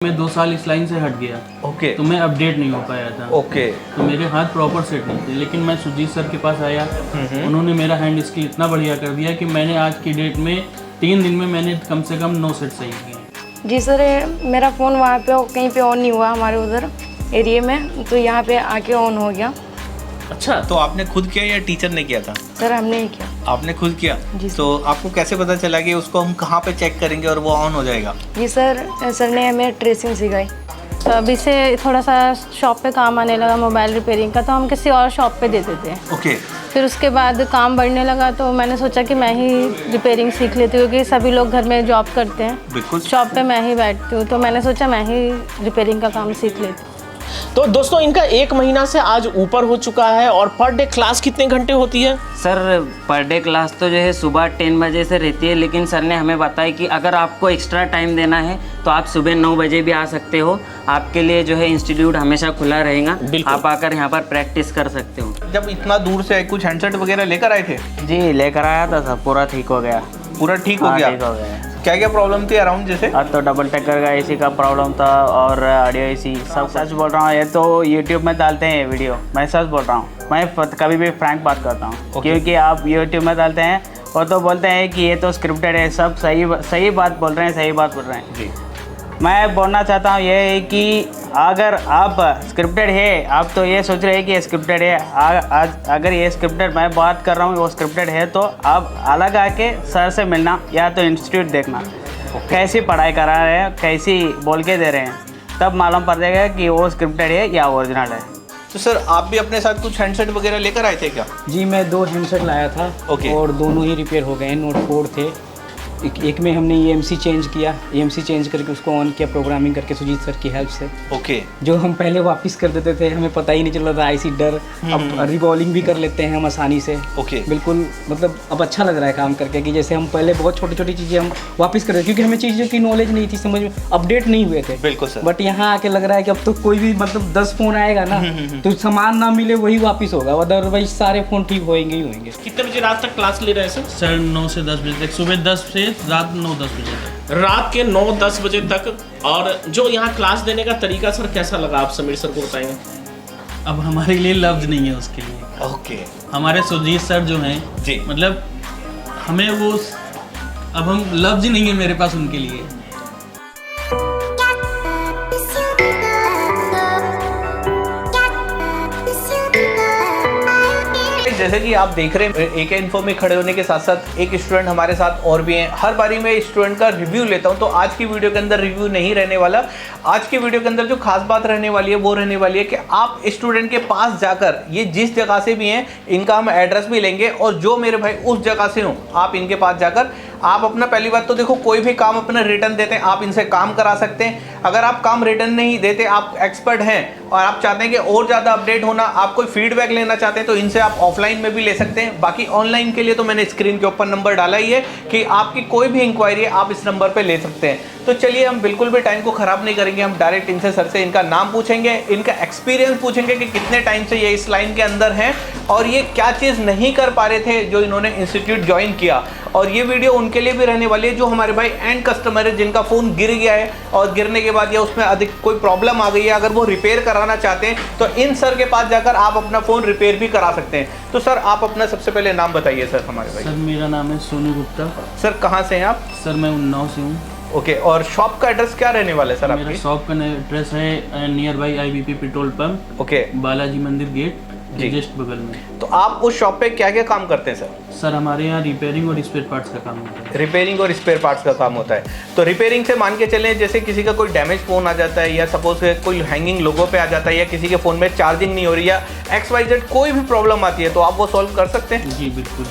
मैं 2 साल इस लाइन से हट गया। ओके। तो मैं अपडेट नहीं हो पाया था। ओके। तो मेरे हाथ प्रॉपर सेट नहीं थे, लेकिन मैं सुजीत सर के पास आया। उन्होंने मेरा हैंड स्किल इतना बढ़िया कर दिया कि मैंने आज की डेट में 3 दिन में मैंने कम से कम 9 सेट सही किए। जी सर, मेरा फ़ोन वहाँ पे कहीं पे ऑन नहीं हुआ हमारे उधर एरिया में, तो यहाँ पे आके ऑन हो गया। अच्छा, तो आपने खुद किया या टीचर ने किया था? सर हमने ही किया। आपने खुद किया? जी सर। तो आपको कैसे पता चला कि उसको हम कहाँ पे चेक करेंगे और वो ऑन हो जाएगा? जी सर, सर ने हमें ट्रेसिंग सिखाई। तो अभी से थोड़ा सा शॉप पे काम आने लगा मोबाइल रिपेयरिंग का, तो हम किसी और शॉप पे दे देते हैं। ओके। फिर उसके बाद काम बढ़ने लगा तो मैंने सोचा कि मैं ही रिपेयरिंग सीख लेती हूँ, क्योंकि सभी लोग घर में जॉब करते हैं। बिल्कुल। शॉप पे मैं ही बैठती हूँ, तो मैंने सोचा मैं ही रिपेयरिंग का काम सीख लेती हूँ। तो दोस्तों, इनका 1 महीना से आज ऊपर हो चुका है। और पर डे क्लास कितने घंटे होती है? सर पर डे क्लास तो जो है सुबह 10 बजे से रहती है, लेकिन सर ने हमें बताया कि अगर आपको एक्स्ट्रा टाइम देना है तो आप सुबह 9 बजे भी आ सकते हो। आपके लिए जो है इंस्टीट्यूट हमेशा खुला रहेगा, आप आकर यहाँ पर प्रैक्टिस कर सकते हो। जब इतना दूर से कुछ हैंडसेट वगैरह लेकर आए थे? जी लेकर आया था सर, पूरा ठीक हो गया। पूरा ठीक हो गया? ठीक हो गया। क्या क्या प्रॉब्लम थी अराउंड जैसे? तो डबल टक्कर का एसी का प्रॉब्लम था और ऑडियो एसी सब। सच बोल रहा हूँ, ये तो यूट्यूब में डालते हैं वीडियो, मैं सच बोल रहा हूँ। मैं कभी भी फ्रैंक बात करता हूँ, क्योंकि आप यूट्यूब में डालते हैं और तो बोलते हैं कि ये तो स्क्रिप्टेड है। सब सही बात बोल रहे हैं, सही बात बोल रहे हैं जी। मैं बोलना चाहता हूँ ये है कि अगर आप स्क्रिप्टेड है, आप तो ये सोच रहे हैं कि स्क्रिप्टेड है। आज अगर ये स्क्रिप्टेड मैं बात कर रहा हूँ वो स्क्रिप्टेड है, तो आप अलग आके सर से मिलना या तो इंस्टीट्यूट देखना कैसी पढ़ाई करा रहे हैं, कैसी बोल के दे रहे हैं, तब मालूम पड़ जाएगा कि वो स्क्रिप्टेड है या ओरिजिनल है। तो सर आप भी अपने साथ कुछ हैंडसेट वगैरह लेकर आए थे क्या? जी, मैं 2 हैंडसेट लाया था। ओके। और दोनों ही रिपेयर हो गए। नोट 4 थे। एक में हमने EMC चेंज किया, EMC चेंज करके उसको ऑन किया प्रोग्रामिंग करके सुजीत सर की हेल्प से। ओके। जो हम पहले वापस कर देते थे, हमें पता ही नहीं चल रहा था IC डर, अब रिवॉल्विंग भी कर लेते हैं हम आसानी से। ओके। बिल्कुल, मतलब अब अच्छा लग रहा है काम करके, कि जैसे हम पहले बहुत छोटी छोटी चीज़ें हम वापस कर देते, क्योंकि हमें चीज़ों की नॉलेज नहीं थी, समझ में अपडेट नहीं हुए थे। बिल्कुल सर। बट यहाँ आके लग रहा है कि अब तो कोई भी मतलब 10 फ़ोन आएगा ना, तो सामान ना मिले वही वापस होगा, अदरवाइज सारे फ़ोन ठीक होएंगे ही होएंगे। कितने बजे रात तक क्लास ले रहे हैं सर? सर 9 से 10 बजे तक, सुबह 10 से रात 9-10 बजे तक। रात के 9-10 बजे तक। और जो यहाँ क्लास देने का तरीका सर कैसा लगा, आप समीर सर को बताएंगे? अब हमारे लिए लफ्ज़ नहीं है उसके लिए। ओके। हमारे सुजीत सर जो हैं जी, मतलब हमें वो अब हम लफ्ज़ ही नहीं है मेरे पास उनके लिए। जैसे कि आप देख रहे हैं AK इन्फो में खड़े होने के साथ साथ एक स्टूडेंट हमारे साथ और भी हैं। हर बारी मैं स्टूडेंट का रिव्यू लेता हूं, तो आज की वीडियो के अंदर रिव्यू नहीं रहने वाला। आज की वीडियो के अंदर जो खास बात रहने वाली है वो रहने वाली है कि आप स्टूडेंट के पास जाकर, ये जिस जगह से भी हैं इनका हम एड्रेस भी लेंगे, और जो मेरे भाई उस जगह से हो आप इनके पास जाकर आप अपना, पहली बात तो देखो, कोई भी काम अपना रिटर्न देते हैं, आप इनसे काम करा सकते हैं। अगर आप काम रिटर्न नहीं देते, आप एक्सपर्ट हैं और आप चाहते हैं कि और ज़्यादा अपडेट होना, आप कोई फीडबैक लेना चाहते हैं, तो इनसे आप ऑफलाइन में भी ले सकते हैं। बाकी ऑनलाइन के लिए तो मैंने स्क्रीन के ऊपर नंबर डाला ही है कि आपकी कोई भी इंक्वायरी है आप इस नंबर पर ले सकते हैं। तो चलिए, हम बिल्कुल भी टाइम को ख़राब नहीं करेंगे, हम डायरेक्ट इनसे, सर से इनका नाम पूछेंगे, इनका एक्सपीरियंस पूछेंगे कि कितने टाइम से ये इस लाइन के अंदर हैं और ये क्या चीज़ नहीं कर पा रहे थे जो इन्होंने इंस्टीट्यूट ज्वाइन किया। और ये वीडियो उनके लिए भी रहने वाली है जो हमारे भाई एंड कस्टमर है, जिनका फ़ोन गिर गया है और गिरने के बाद या उसमें अधिक कोई प्रॉब्लम आ गई है, अगर वो रिपेयर कराना चाहते हैं तो इन सर के पास जाकर आप अपना फ़ोन रिपेयर भी करा सकते हैं। तो सर आप अपना सबसे पहले नाम बताइए सर हमारे भाई। सर मेरा नाम है सोनू गुप्ता। सर कहाँ से हैं आप? सर मैं उन्नाव से हूँ। ओके। और शॉप का एड्रेस क्या रहने वाला है सर मेरा आपकी? शॉप का एड्रेस है near by IBP petrol pump, okay, Balaji मंदिर गेट जी, जस्ट बगल में। तो आप उस शॉप पे क्या क्या काम करते हैं सर? सर हमारे यहाँ रिपेयरिंग और स्पेयर पार्ट्स का काम होता है। रिपेयरिंग और स्पेयर पार्ट्स का काम होता है। तो रिपेयरिंग से मान के चलें, जैसे किसी का कोई डैमेज फ़ोन आ जाता है, या सपोज कोई हैंगिंग लोगो पे आ जाता है, या किसी के फ़ोन में चार्जिंग नहीं हो रही, या XYZ कोई भी प्रॉब्लम आती है, तो आप वो सॉल्व कर सकते हैं? जी बिल्कुल।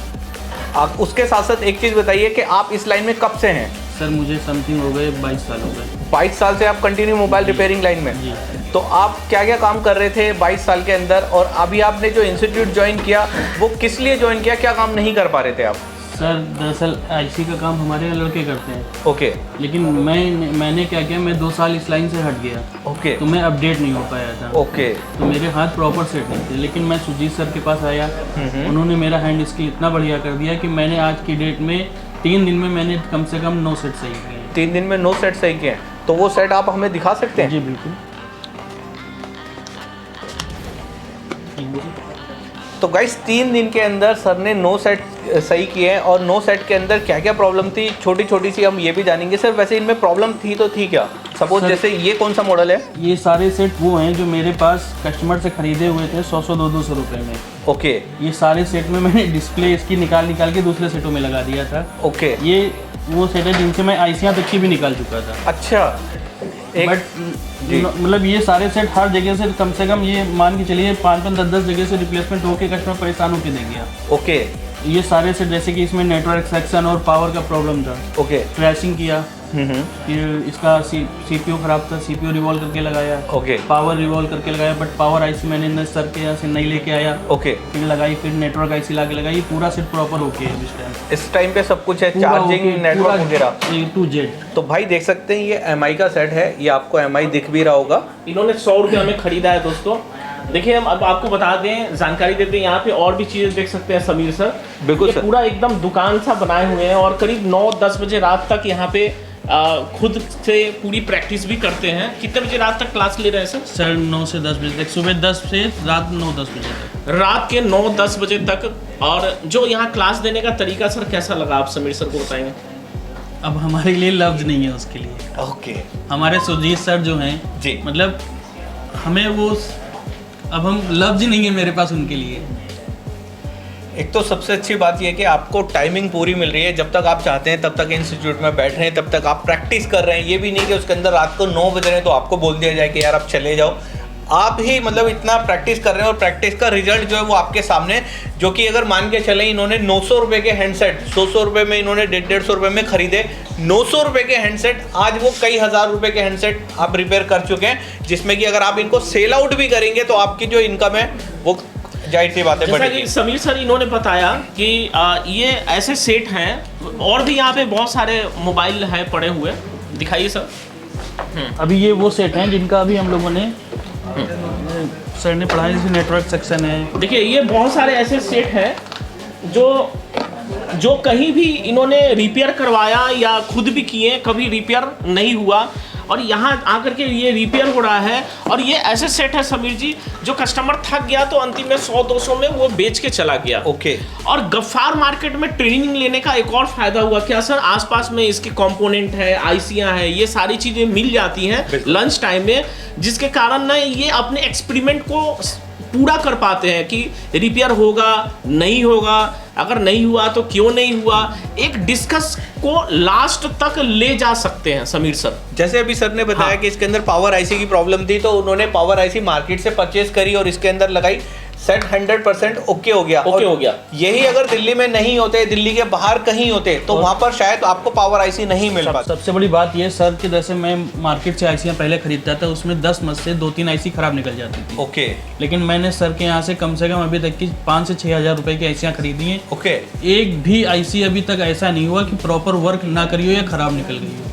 आप उसके साथ साथ एक चीज़ बताइए कि आप इस लाइन में कब से हैं? सर मुझे समथिंग हो गए 22 साल हो गए। 22 साल से आप कंटिन्यू मोबाइल रिपेयरिंग लाइन में? जी। तो आप क्या क्या काम कर रहे थे 22 साल के अंदर, और अभी आपने जो इंस्टीट्यूट ज्वाइन किया वो किस लिए ज्वाइन किया, क्या काम नहीं कर पा रहे थे आप? सर दरअसल IC का काम हमारे यहाँ लड़के करते हैं। ओके। लेकिन मैंने क्या किया, मैं 2 साल इस लाइन से हट गया। ओके। तो मैं अपडेट नहीं हो पाया था। ओके। तो मेरे हाथ प्रॉपर सेट नहीं थे, लेकिन मैं सुजीत सर के पास आया। उन्होंने मेरा हैंड स्किल इतना बढ़िया कर दिया कि मैंने आज की डेट में 3 दिन में मैंने कम से कम 9 सेट सही किए। 3 दिन में 9 सेट सही किए हैं? तो वो सेट आप हमें दिखा सकते हैं? जी बिल्कुल। तो गाइस 3 दिन के अंदर सर ने 9 सेट सही किए हैं, और 9 सेट के अंदर क्या क्या प्रॉब्लम थी छोटी छोटी सी हम ये भी जानेंगे। सर वैसे इनमें प्रॉब्लम थी तो थी क्या? सपोज जैसे ये कौन सा मॉडल है? ये सारे सेट वो हैं जो मेरे पास कस्टमर से खरीदे हुए थे 100-200 रुपए में। ओके। ये सारे सेट में मैंने डिस्प्ले इसकी निकाल के दूसरे सेटों में लगा दिया था। ओके। ये वो सेट है जिनसे मैं आईसियाँ तक की भी निकाल चुका था। अच्छा। बट मतलब ये सारे सेट हर जगह से कम ये मान के चलिए 5-10 जगह से रिप्लेसमेंट होकर कस्टमर परेशान होकर दे गया। ओके। ये सारे सेट जैसे कि इसमें नेटवर्क सेक्शन और पावर का प्रॉब्लम था। ओके। क्रैशिंग किया, फिर इसका सीपीयू खराब था, सीपीयू रिवॉल्व करके लगाया। ओके। पावर रिवॉल्व करके लगाया, बट पावर आईसी मैंने सर के यहाँ से नहीं लेके आया। ओके। फिर लगाई, फिर नेटवर्क आईसी ला के लगाई। पूरा सेट प्रॉपर ओके है इस टाइम पे सब कुछ है, चार्जिंग नेटवर्क वगैरह A to Z। तो भाई देख सकते हैं ये MI का सेट है, ये आपको MI दिख भी रहा होगा। इन्होंने 100 रुपये में खरीदा है दोस्तों। देखिए हम अब आपको बता दें, जानकारी देते हैं, यहाँ पे और भी चीज़ें देख सकते हैं समीर सर। बिल्कुल ये सर। पूरा एकदम दुकान सा बनाए हुए हैं और करीब 9-10 बजे रात तक यहाँ पे खुद से पूरी प्रैक्टिस भी करते हैं। कितने बजे रात तक क्लास ले रहे हैं सर? सर 9 से 10 बजे तक, सुबह 10 से रात 9-10 बजे तक। रात के 9-10 बजे तक। और जो यहाँ क्लास देने का तरीका सर कैसा लगा, आप समीर सर को बताएंगे? अब हमारे लिए लफ्ज नहीं है उसके लिए। ओके। हमारे सुजीत सर जो हैं जी, मतलब हमें वो अब हम लफ्ज ही नहीं है मेरे पास उनके लिए। एक तो सबसे अच्छी बात यह है कि आपको टाइमिंग पूरी मिल रही है, जब तक आप चाहते हैं तब तक इंस्टीट्यूट में बैठ रहे हैं, तब तक आप प्रैक्टिस कर रहे हैं। ये भी नहीं कि उसके अंदर रात को 9 बज रहे हैं तो आपको बोल दिया जाए कि यार आप चले जाओ। आप ही मतलब इतना प्रैक्टिस कर रहे हैं और प्रैक्टिस का रिजल्ट जो है वो आपके सामने, जो कि अगर मान के चले इन्होंने 900 रुपये के हैंडसेट 100 रुपये में इन्होंने 150 रुपये में खरीदे, 900 रुपये के हैंडसेट आज वो कई हज़ार रुपये के हैंडसेट आप रिपेयर कर चुके हैं, जिसमें कि अगर आप इनको सेल आउट भी करेंगे तो आपकी जो इनकम है वो जाहिर सी बातें जैसा बढ़ेगी। कि समीर सर इन्होंने बताया कि ये ऐसे सेट हैं, और भी यहाँ पे बहुत सारे मोबाइल है पड़े हुए, दिखाइए सर। अभी ये वो सेट हैं जिनका अभी हम लोगों ने सर ने पढ़ाया, जैसे नेटवर्क सेक्शन है। देखिए ये बहुत सारे ऐसे सेट हैं जो कहीं भी इन्होंने रिपेयर करवाया या खुद भी किए, कभी रिपेयर नहीं हुआ, और यहाँ आकर के ये रिपेयर हो रहा है। और ये ऐसे सेट है समीर जी जो कस्टमर थक गया तो अंतिम में 100-200 में वो बेच के चला गया। ओके। और गफ्फार मार्केट में ट्रेनिंग लेने का एक और फायदा हुआ क्या सर, आसपास में इसके कंपोनेंट है, आईसियाँ हैं, ये सारी चीज़ें मिल जाती हैं लंच टाइम में, जिसके कारण ना ये अपने एक्सपेरिमेंट को पूरा कर पाते हैं कि रिपेयर होगा नहीं होगा, अगर नहीं हुआ तो क्यों नहीं हुआ, एक डिस्कस को लास्ट तक ले जा सकते हैं समीर सर। जैसे अभी सर ने बताया कि इसके अंदर पावर आईसी की प्रॉब्लम थी, तो उन्होंने पावर आईसी मार्केट से परचेज करी और इसके अंदर लगाई, सेट 100% ओके हो गया। ओके हो गया। यही अगर दिल्ली में नहीं होते, दिल्ली के बाहर कहीं होते, तो वहां पर शायद आपको पावर आईसी नहीं मिल पाती। सबसे बड़ी बात ये सर कि जैसे मैं मार्केट से आईसियाँ पहले खरीदता था, उसमें 10 में से 2-3 आईसी खराब निकल जाती थी। ओके। लेकिन मैंने सर के यहाँ से कम अभी तक की 5 से 6 हज़ार रुपये की आईसियाँ खरीदी हैं। ओके। एक भी आईसी अभी तक ऐसा नहीं हुआ कि प्रॉपर वर्क ना करी हो या खराब निकल गई हो।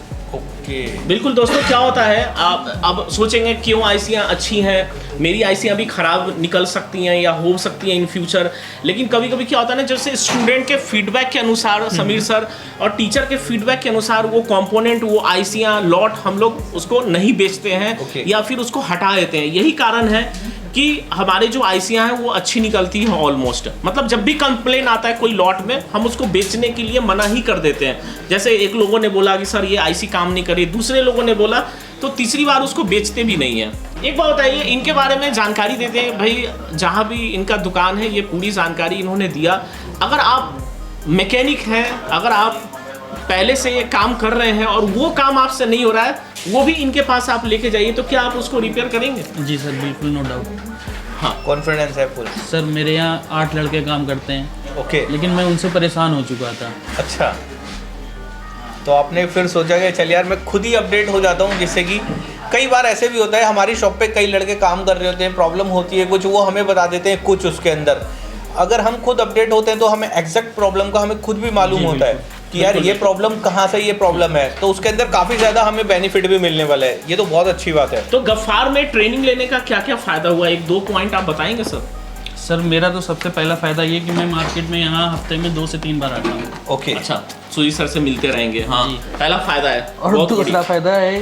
बिल्कुल दोस्तों, क्या होता है आप अब सोचेंगे क्यों आईसियाँ अच्छी हैं, मेरी आईसियाँ भी खराब निकल सकती हैं या हो सकती हैं इन फ्यूचर। लेकिन कभी कभी क्या होता है ना, जैसे स्टूडेंट के फीडबैक के अनुसार समीर सर और टीचर के फीडबैक के अनुसार वो कंपोनेंट, वो आईसियाँ लॉट हम लोग उसको नहीं बेचते हैं या फिर उसको हटा देते हैं। यही कारण है कि हमारे जो आईसियाँ हैं वो अच्छी निकलती हैं ऑलमोस्ट। मतलब जब भी कंप्लेन आता है कोई लॉट में, हम उसको बेचने के लिए मना ही कर देते हैं। जैसे एक लोगों ने बोला कि सर ये आईसी काम नहीं करी, दूसरे लोगों ने बोला, तो तीसरी बार उसको बेचते भी नहीं है। एक बात बताइए, इनके बारे में जानकारी देते हैं भाई, जहाँ भी इनका दुकान है ये पूरी जानकारी इन्होंने दिया। अगर आप मैकेनिक हैं, अगर आप पहले से ये काम कर रहे हैं और वो काम आपसे नहीं हो रहा है, वो भी इनके पास आप लेके जाइए, तो क्या आप उसको रिपेयर करेंगे? जी सर, बिल्कुल, नो डाउट। हाँ, कॉन्फिडेंस है फुल। सर मेरे यहाँ 8 लड़के काम करते हैं। ओके। लेकिन मैं उनसे परेशान हो चुका था। अच्छा, तो आपने फिर सोचा कि चल यार मैं खुद ही अपडेट हो जाता हूँ, जिससे कि कई बार ऐसे भी होता है हमारी शॉप पे कई लड़के काम कर रहे होते हैं, प्रॉब्लम होती है कुछ, वो हमें बता देते हैं कुछ उसके अंदर। अगर हम खुद अपडेट होते हैं तो हमें एग्जैक्ट प्रॉब्लम का हमें खुद भी मालूम होता है कि यार ये प्रॉब्लम कहाँ से ये प्रॉब्लम है, तो उसके अंदर काफ़ी ज़्यादा हमें बेनिफिट भी मिलने वाला है। ये तो बहुत अच्छी बात है। तो गफ्फार में ट्रेनिंग लेने का क्या क्या फ़ायदा हुआ, 1-2 पॉइंट आप बताएंगे सर? सर मेरा तो सबसे पहला फ़ायदा ये कि मैं मार्केट में यहाँ हफ्ते में 2 से 3 बार आता हूँ। ओके। अच्छा, सुजीत सर से मिलते रहेंगे। हाँ, पहला फ़ायदा है। और दूसरा फ़ायदा है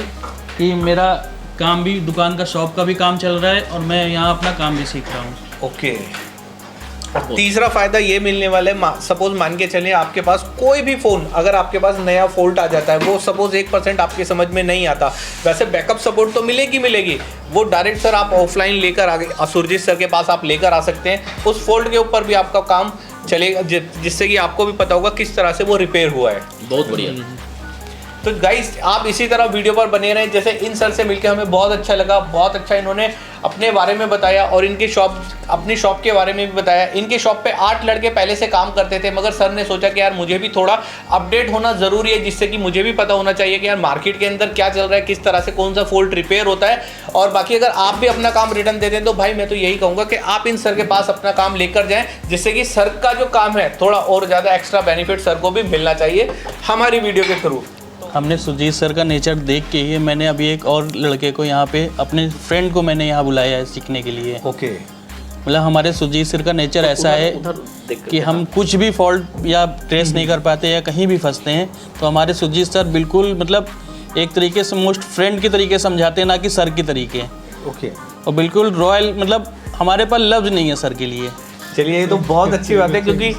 कि मेरा काम भी, दुकान का, शॉप का भी काम चल रहा है और मैं यहाँ अपना काम भी सीख रहा हूँ। ओके। और तीसरा फायदा ये मिलने वाला है, सपोज मान के चलिए आपके पास कोई भी फ़ोन, अगर आपके पास नया फॉल्ट आ जाता है, वो सपोज 1% आपके समझ में नहीं आता, वैसे बैकअप सपोर्ट तो मिलेगी, वो डायरेक्ट सर आप ऑफलाइन लेकर आगे सुरजीत सर के पास आप लेकर आ सकते हैं। उस फॉल्ट के ऊपर भी आपका काम चलेगा, जिससे कि आपको भी पता होगा किस तरह से वो रिपेयर हुआ है। बहुत बढ़िया। तो गाइस आप इसी तरह वीडियो पर बने रहें। जैसे इन सर से मिलकर हमें बहुत अच्छा लगा, बहुत अच्छा इन्होंने अपने बारे में बताया और इनकी अपनी शॉप के बारे में भी बताया। इनके शॉप पे 8 लड़के पहले से काम करते थे, मगर सर ने सोचा कि यार मुझे भी थोड़ा अपडेट होना ज़रूरी है, जिससे कि मुझे भी पता होना चाहिए कि यार मार्केट के अंदर क्या चल रहा है, किस तरह से कौन सा फॉल्ट रिपेयर होता है। और बाकी अगर आप भी अपना काम रिटर्न देते हैं तो भाई मैं तो यही कहूँगा कि आप इन सर के पास अपना काम लेकर जाएँ, जिससे कि सर का जो काम है थोड़ा और ज़्यादा एक्स्ट्रा बेनिफिट सर को भी मिलना चाहिए हमारी वीडियो के थ्रू। हमने सुजीत सर का नेचर देख के ही मैंने अभी एक और लड़के को यहाँ पे, अपने फ्रेंड को मैंने यहाँ बुलाया है सीखने के लिए। ओके। मतलब हमारे सुजीत सर का नेचर ऐसा है कि हम कुछ भी फॉल्ट या ट्रेस नहीं कर पाते या कहीं भी फंसते हैं तो हमारे सुजीत सर बिल्कुल मतलब एक तरीके से मोस्ट फ्रेंड की तरीके समझाते हैं, ना कि सर की तरीके। ओके। और बिल्कुल रॉयल, मतलब हमारे पास लफ्ज़ नहीं है सर के लिए। चलिए ये तो बहुत अच्छी बात है, क्योंकि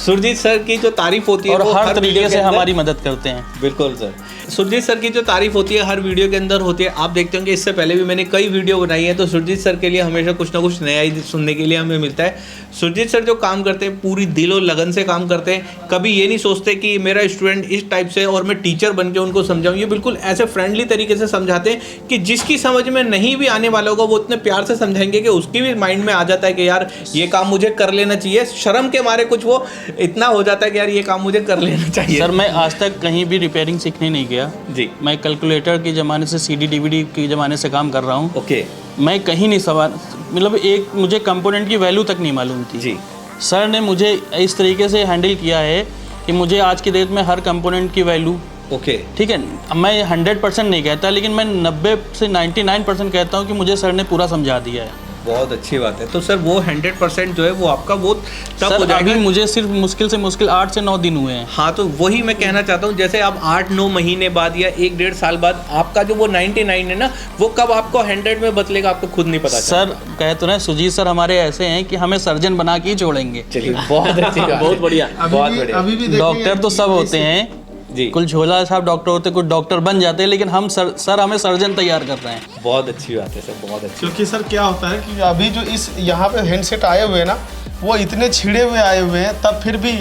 सुरजीत सर की जो तारीफ होती है और वो हर तरीके से हमारी मदद करते हैं। बिल्कुल सर, सुरजीत सर की जो तारीफ होती है हर वीडियो के अंदर होती है। आप देखते होंगे इससे पहले भी मैंने कई वीडियो बनाई है, तो सुरजीत सर के लिए हमेशा कुछ ना कुछ नया ही सुनने के लिए हमें मिलता है। सुरजीत सर जो काम करते हैं पूरी दिल और लगन से काम करते हैं, कभी ये नहीं सोचते कि मेरा स्टूडेंट इस टाइप से और मैं टीचर बन के उनको समझाऊँ। ये बिल्कुल ऐसे फ्रेंडली तरीके से समझाते हैं कि जिसकी समझ में नहीं भी आने वाला होगा वो इतने प्यार से समझाएंगे कि उसकी भी माइंड में आ जाता है कि यार ये काम मुझे कर लेना चाहिए। शर्म के मारे कुछ वो इतना हो जाता है कि यार ये काम मुझे कर लेना चाहिए। सर मैं आज तक कहीं भी रिपेयरिंग सीखने नहीं गया जी। मैं कैलकुलेटर के ज़माने से CD DVD के ज़माने से काम कर रहा हूँ। ओके। मैं कहीं नहीं सवाल, मतलब एक मुझे कंपोनेंट की वैल्यू तक नहीं मालूम थी जी। सर ने मुझे इस तरीके से हैंडल किया है कि मुझे आज की डेट में हर कंपोनेंट की वैल्यू, ओके ठीक है, मैं 100% नहीं कहता लेकिन मैं 90 से 99% कहता हूँ कि मुझे सर ने पूरा समझा दिया है। बहुत अच्छी बात है। तो सर वो 100% जो है वो आपका वो तब सर हो जाएगा। अभी मुझे सिर्फ मुश्किल से मुश्किल 8 से 9 दिन हुए हैं। हाँ, तो वही मैं कहना चाहता हूँ, जैसे आप 8-9 महीने बाद या 1-1.5 साल बाद आपका जो वो 99 है ना, वो कब आपको 100 में बदलेगा आपको खुद नहीं पता। सर कहे तो ना सुजीत सर हमारे ऐसे हैं कि हमें सर्जन बना के ही छोड़ेंगे। चलिए बहुत अच्छी बात, बहुत बढ़िया, बहुत बढ़िया। डॉक्टर तो सब होते हैं जी, कुल झोला साहब डॉक्टर होते, कुछ डॉक्टर बन जाते हैं, लेकिन हम सर हमें सर्जन तैयार कर रहे हैं। बहुत अच्छी बात है सर, बहुत अच्छी। क्योंकि सर क्या होता है कि अभी जो इस यहाँ पे हैंडसेट आए हुए हैं ना, वो इतने छिड़े हुए आए हुए हैं, तब फिर भी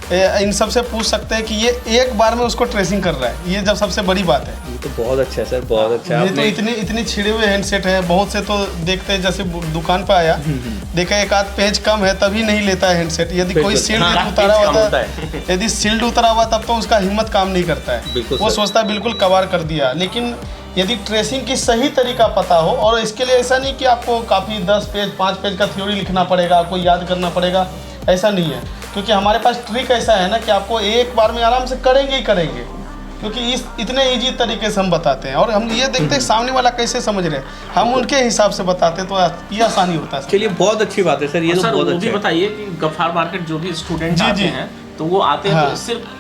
इन सब से पूछ सकते हैं कि ये एक बार में उसको ट्रेसिंग कर रहा है। ये जब सबसे बड़ी बात है। ये तो बहुत अच्छा है सर, बहुत अच्छा है। ये तो इतने छिड़े हुए हैंडसेट हैं। बहुत से तो देखते हैं, जैसे दुकान पे आया देखा एक आध पेज कम है तभी नहीं लेता है हैंडसेट। यदि कोई सील्ड उतारा होता है, यदि सील्ड उतरा हुआ तब तो उसका हिम्मत काम नहीं करता है। वो सोचता है बिल्कुल कवर कर दिया। लेकिन यदि ट्रेसिंग की सही तरीका पता हो, और इसके लिए ऐसा नहीं कि आपको काफ़ी 10 पेज 5 पेज का थ्योरी लिखना पड़ेगा, आपको याद करना पड़ेगा, ऐसा नहीं है। क्योंकि हमारे पास ट्रिक ऐसा है ना कि आपको एक बार में आराम से करेंगे ही करेंगे, क्योंकि इस इतने इजी तरीके से हम बताते हैं। और हम ये देखते हैं सामने वाला कैसे समझ रहे हैं, हम उनके हिसाब से बताते हैं, तो ये आसानी होता है। चलिए बहुत अच्छी बात है सर, ये तो सर बहुत वो अच्छा भी है। बताइए कि गफ्फार मार्केट जो भी स्टूडेंट जी, आते जी। हैं तो वो आते हैं तो सिर्फ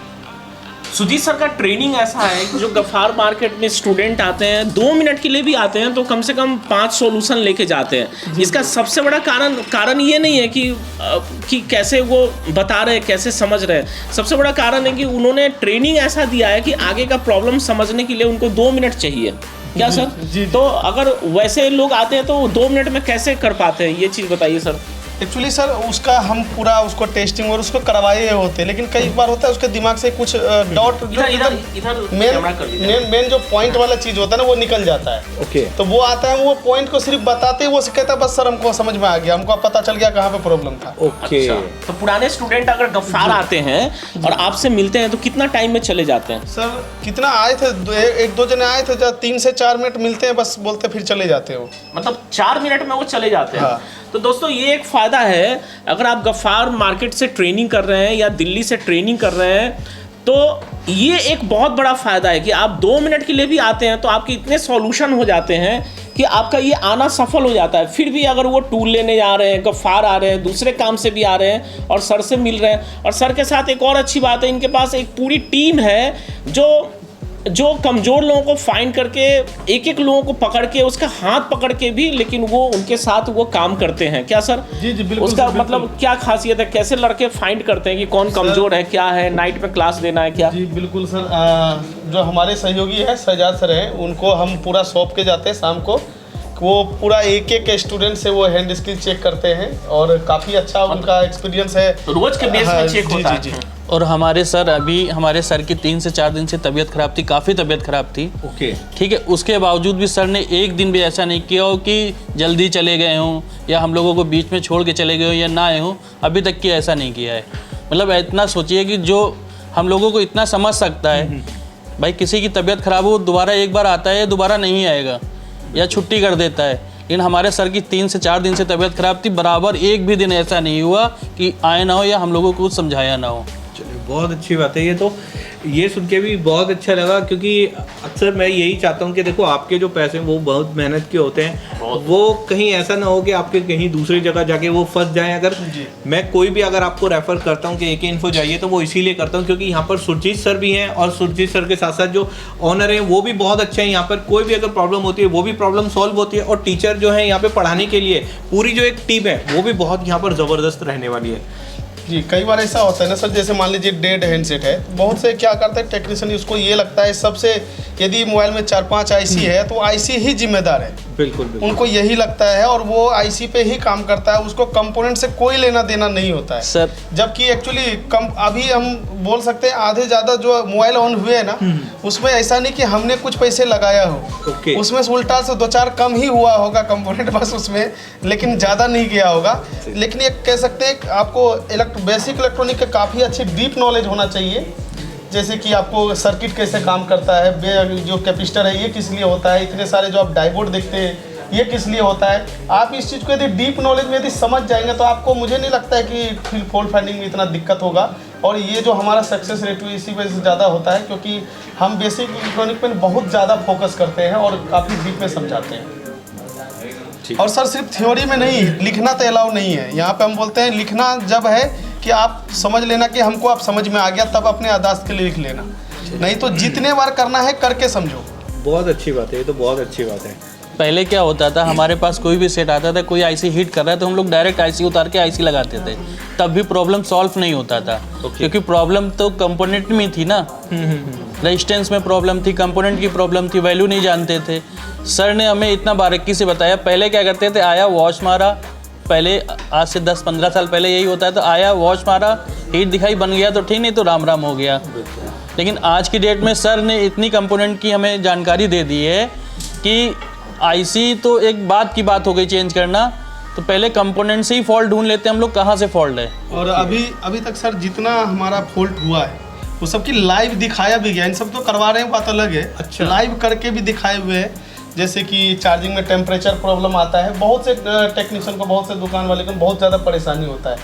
सुजीत सर का ट्रेनिंग ऐसा है कि जो गफ्फार मार्केट में स्टूडेंट आते हैं 2 मिनट के लिए भी आते हैं तो कम से कम 5 सॉल्यूशन लेके जाते हैं। इसका सबसे बड़ा कारण ये नहीं है कि कैसे वो बता रहे हैं, कैसे समझ रहे हैं। सबसे बड़ा कारण है कि उन्होंने ट्रेनिंग ऐसा दिया है कि आगे का प्रॉब्लम समझने के लिए उनको 2 मिनट चाहिए। क्या सर? जी। तो अगर वैसे लोग आते हैं तो 2 मिनट में कैसे कर पाते हैं, ये चीज़ बताइए सर। एक्चुअली सर उसका हम पूरा उसको टेस्टिंग और उसको करवाए होते हैं, लेकिन कई बार होता है उसके दिमाग से कुछ डॉट मेन जो पॉइंट वाला चीज होता है ना वो निकल जाता है। ओके। तो वो आता है, वो पॉइंट को सिर्फ बताते ही वो कहता है बस सर हमको समझ में आ गया, हमको पता चल गया कहाँ पे प्रॉब्लम था। ओके। तो पुराने स्टूडेंट अगर गफ्फार आते हैं और आपसे मिलते हैं तो कितना टाइम में चले जाते हैं? सर कितना आए थे, 1-2 जने आए थे, 3 से 4 मिनट मिलते हैं, बस बोलते फिर चले जाते हैं वो। मतलब 4 मिनट में वो चले जाते हैं। हाँ। तो दोस्तों ये एक फ़ायदा है, अगर आप गफ्फार मार्केट से ट्रेनिंग कर रहे हैं या दिल्ली से ट्रेनिंग कर रहे हैं तो ये एक बहुत बड़ा फ़ायदा है कि आप 2 मिनट के लिए भी आते हैं तो आपके इतने सॉल्यूशन हो जाते हैं कि आपका ये आना सफल हो जाता है। फिर भी अगर वो टूल लेने जा रहे हैं, गफ्फार आ रहे हैं, दूसरे काम से भी आ रहे हैं और सर से मिल रहे हैं, और सर के साथ एक और अच्छी बात है, इनके पास एक पूरी टीम है जो जो कमजोर लोगों को फाइंड करके एक एक लोगों को पकड़ के उसका हाथ पकड़ के भी लेकिन वो उनके साथ वो काम करते हैं क्या सर? जी बिल्कुल। उसका मतलब क्या खासियत है, कैसे लड़के फाइंड करते हैं कि कौन कमजोर है, क्या है, नाइट में क्लास देना है क्या? जी बिल्कुल सर, जो हमारे सहयोगी हैं शहजाद सर हैं, उनको हम पूरा सौंप के जाते हैं शाम को। वो पूरा एक एक स्टूडेंट से वो हैंड स्किल चेक करते हैं और काफ़ी अच्छा उनका एक्सपीरियंस है। रोज के बेस पे चेक होता है। और हमारे सर की 3 से 4 दिन से तबीयत खराब थी, काफ़ी तबीयत खराब थी। ओके ठीक है, उसके बावजूद भी सर ने एक दिन भी ऐसा नहीं किया हो कि जल्दी चले गए हों या हम लोगों को बीच में छोड़ के चले गए हों या ना आए हों, अभी तक की ऐसा नहीं किया है। मतलब इतना सोचिए कि जो हम लोगों को इतना समझ सकता है, भाई किसी की तबीयत खराब हो दोबारा एक बार आता है, दोबारा नहीं आएगा या छुट्टी कर देता है। लेकिन हमारे सर की 3 से 4 दिन से तबीयत खराब थी, बराबर एक भी दिन ऐसा नहीं हुआ कि आए ना हो या हम लोगों को कुछ समझाया ना हो। चलिए बहुत अच्छी बात है। ये तो ये सुन के भी बहुत अच्छा लगा, क्योंकि अक्सर मैं यही चाहता हूँ कि देखो आपके जो पैसे हैं वो बहुत मेहनत के होते हैं, वो कहीं ऐसा ना हो कि आपके कहीं दूसरी जगह जाके वो फंस जाएं। अगर मैं कोई भी अगर आपको रेफ़र करता हूँ कि AK इन्फो जाइए, तो वो इसीलिए करता हूँ क्योंकि यहाँ पर सुरजीत सर भी हैं और सुरजीत सर के साथ साथ जो ऑनर हैं वो भी बहुत अच्छे हैं। यहाँ पर कोई भी अगर प्रॉब्लम होती है वो भी प्रॉब्लम सॉल्व होती है, और टीचर जो है यहाँ पर पढ़ाने के लिए पूरी जो एक टीम है वो भी बहुत यहाँ पर ज़बरदस्त रहने वाली है। जी कई बार ऐसा होता है ना सर, जैसे मान लीजिए डेड हैंडसेट है, बहुत से क्या करते हैं टेक्नीशियन, उसको ये लगता है सबसे, यदि मोबाइल में 4-5 IC है तो IC ही जिम्मेदार है। बिल्कुल उनको यही लगता है और वो IC पे ही काम करता है, उसको कंपोनेंट से कोई लेना देना नहीं होता है सर। जबकि एक्चुअली अभी हम बोल सकते हैं आधे ज़्यादा जो मोबाइल ऑन हुए हैं ना, उसमें ऐसा नहीं कि हमने कुछ पैसे लगाया हो, उसमें से उल्टा से 2-4 कम ही हुआ होगा कंपोनेंट बस उसमें, लेकिन ज़्यादा नहीं गया होगा। लेकिन ये कह सकते हैं आपको बेसिक इलेक्ट्रॉनिक का काफ़ी अच्छी डीप नॉलेज होना चाहिए, जैसे कि आपको सर्किट कैसे काम करता है, जो कैपेसिटर है ये किस लिए होता है, इतने सारे जो आप डायोड देखते हैं ये किस लिए होता है। आप इस चीज़ को यदि डीप नॉलेज में यदि समझ जाएंगे तो आपको, मुझे नहीं लगता है कि फिर फॉल्ट फाइंडिंग में इतना दिक्कत होगा। और ये जो हमारा सक्सेस रेट इसी वजह से ज़्यादा होता है क्योंकि हम बेसिक इलेक्ट्रॉनिक में बहुत ज़्यादा फोकस करते हैं और काफ़ी डीप में समझाते हैं। और सर सिर्फ थ्योरी में नहीं, लिखना तो अलाउ नहीं है यहाँ पे। हम बोलते हैं लिखना जब है कि आप समझ लेना कि हमको आप समझ में आ गया, तब अपने याददाश्त के लिए लिख लेना, नहीं तो जितने बार करना है करके समझो। बहुत अच्छी बात है, ये तो बहुत अच्छी बात है। पहले क्या होता था, हमारे पास कोई भी सेट आता था, कोई IC हिट कर रहा है तो हम लोग डायरेक्ट IC उतार के IC लगाते थे, तब भी प्रॉब्लम सॉल्व नहीं होता था। क्योंकि प्रॉब्लम तो कंपोनेंट में थी ना, रेजिस्टेंस में प्रॉब्लम थी, कंपोनेंट की प्रॉब्लम थी, वैल्यू नहीं जानते थे। सर ने हमें इतना बारीकी से बताया। पहले क्या करते थे, आया वॉश मारा, पहले आज से 10-15 साल पहले यही होता है, तो आया वॉश मारा, हीट दिखाई, बन गया तो ठीक, नहीं तो राम राम हो गया। लेकिन आज की डेट में सर ने इतनी कंपोनेंट की हमें जानकारी दे दी है कि IC तो एक बात की बात हो गई चेंज करना, तो पहले कंपोनेंट से ही फॉल्ट ढूंढ लेते हैं हम लोग, कहाँ से फॉल्ट है। और अभी तक सर जितना हमारा फॉल्ट हुआ है वो सबकी लाइव दिखाया भी गया। इन सब तो करवा रहे हैं, बात अलग है। अच्छा, लाइव करके भी दिखाए हुए हैं। जैसे कि चार्जिंग में टेम्परेचर प्रॉब्लम आता है, बहुत से टेक्नीशियन को, बहुत से दुकान वाले को बहुत ज़्यादा परेशानी होता है,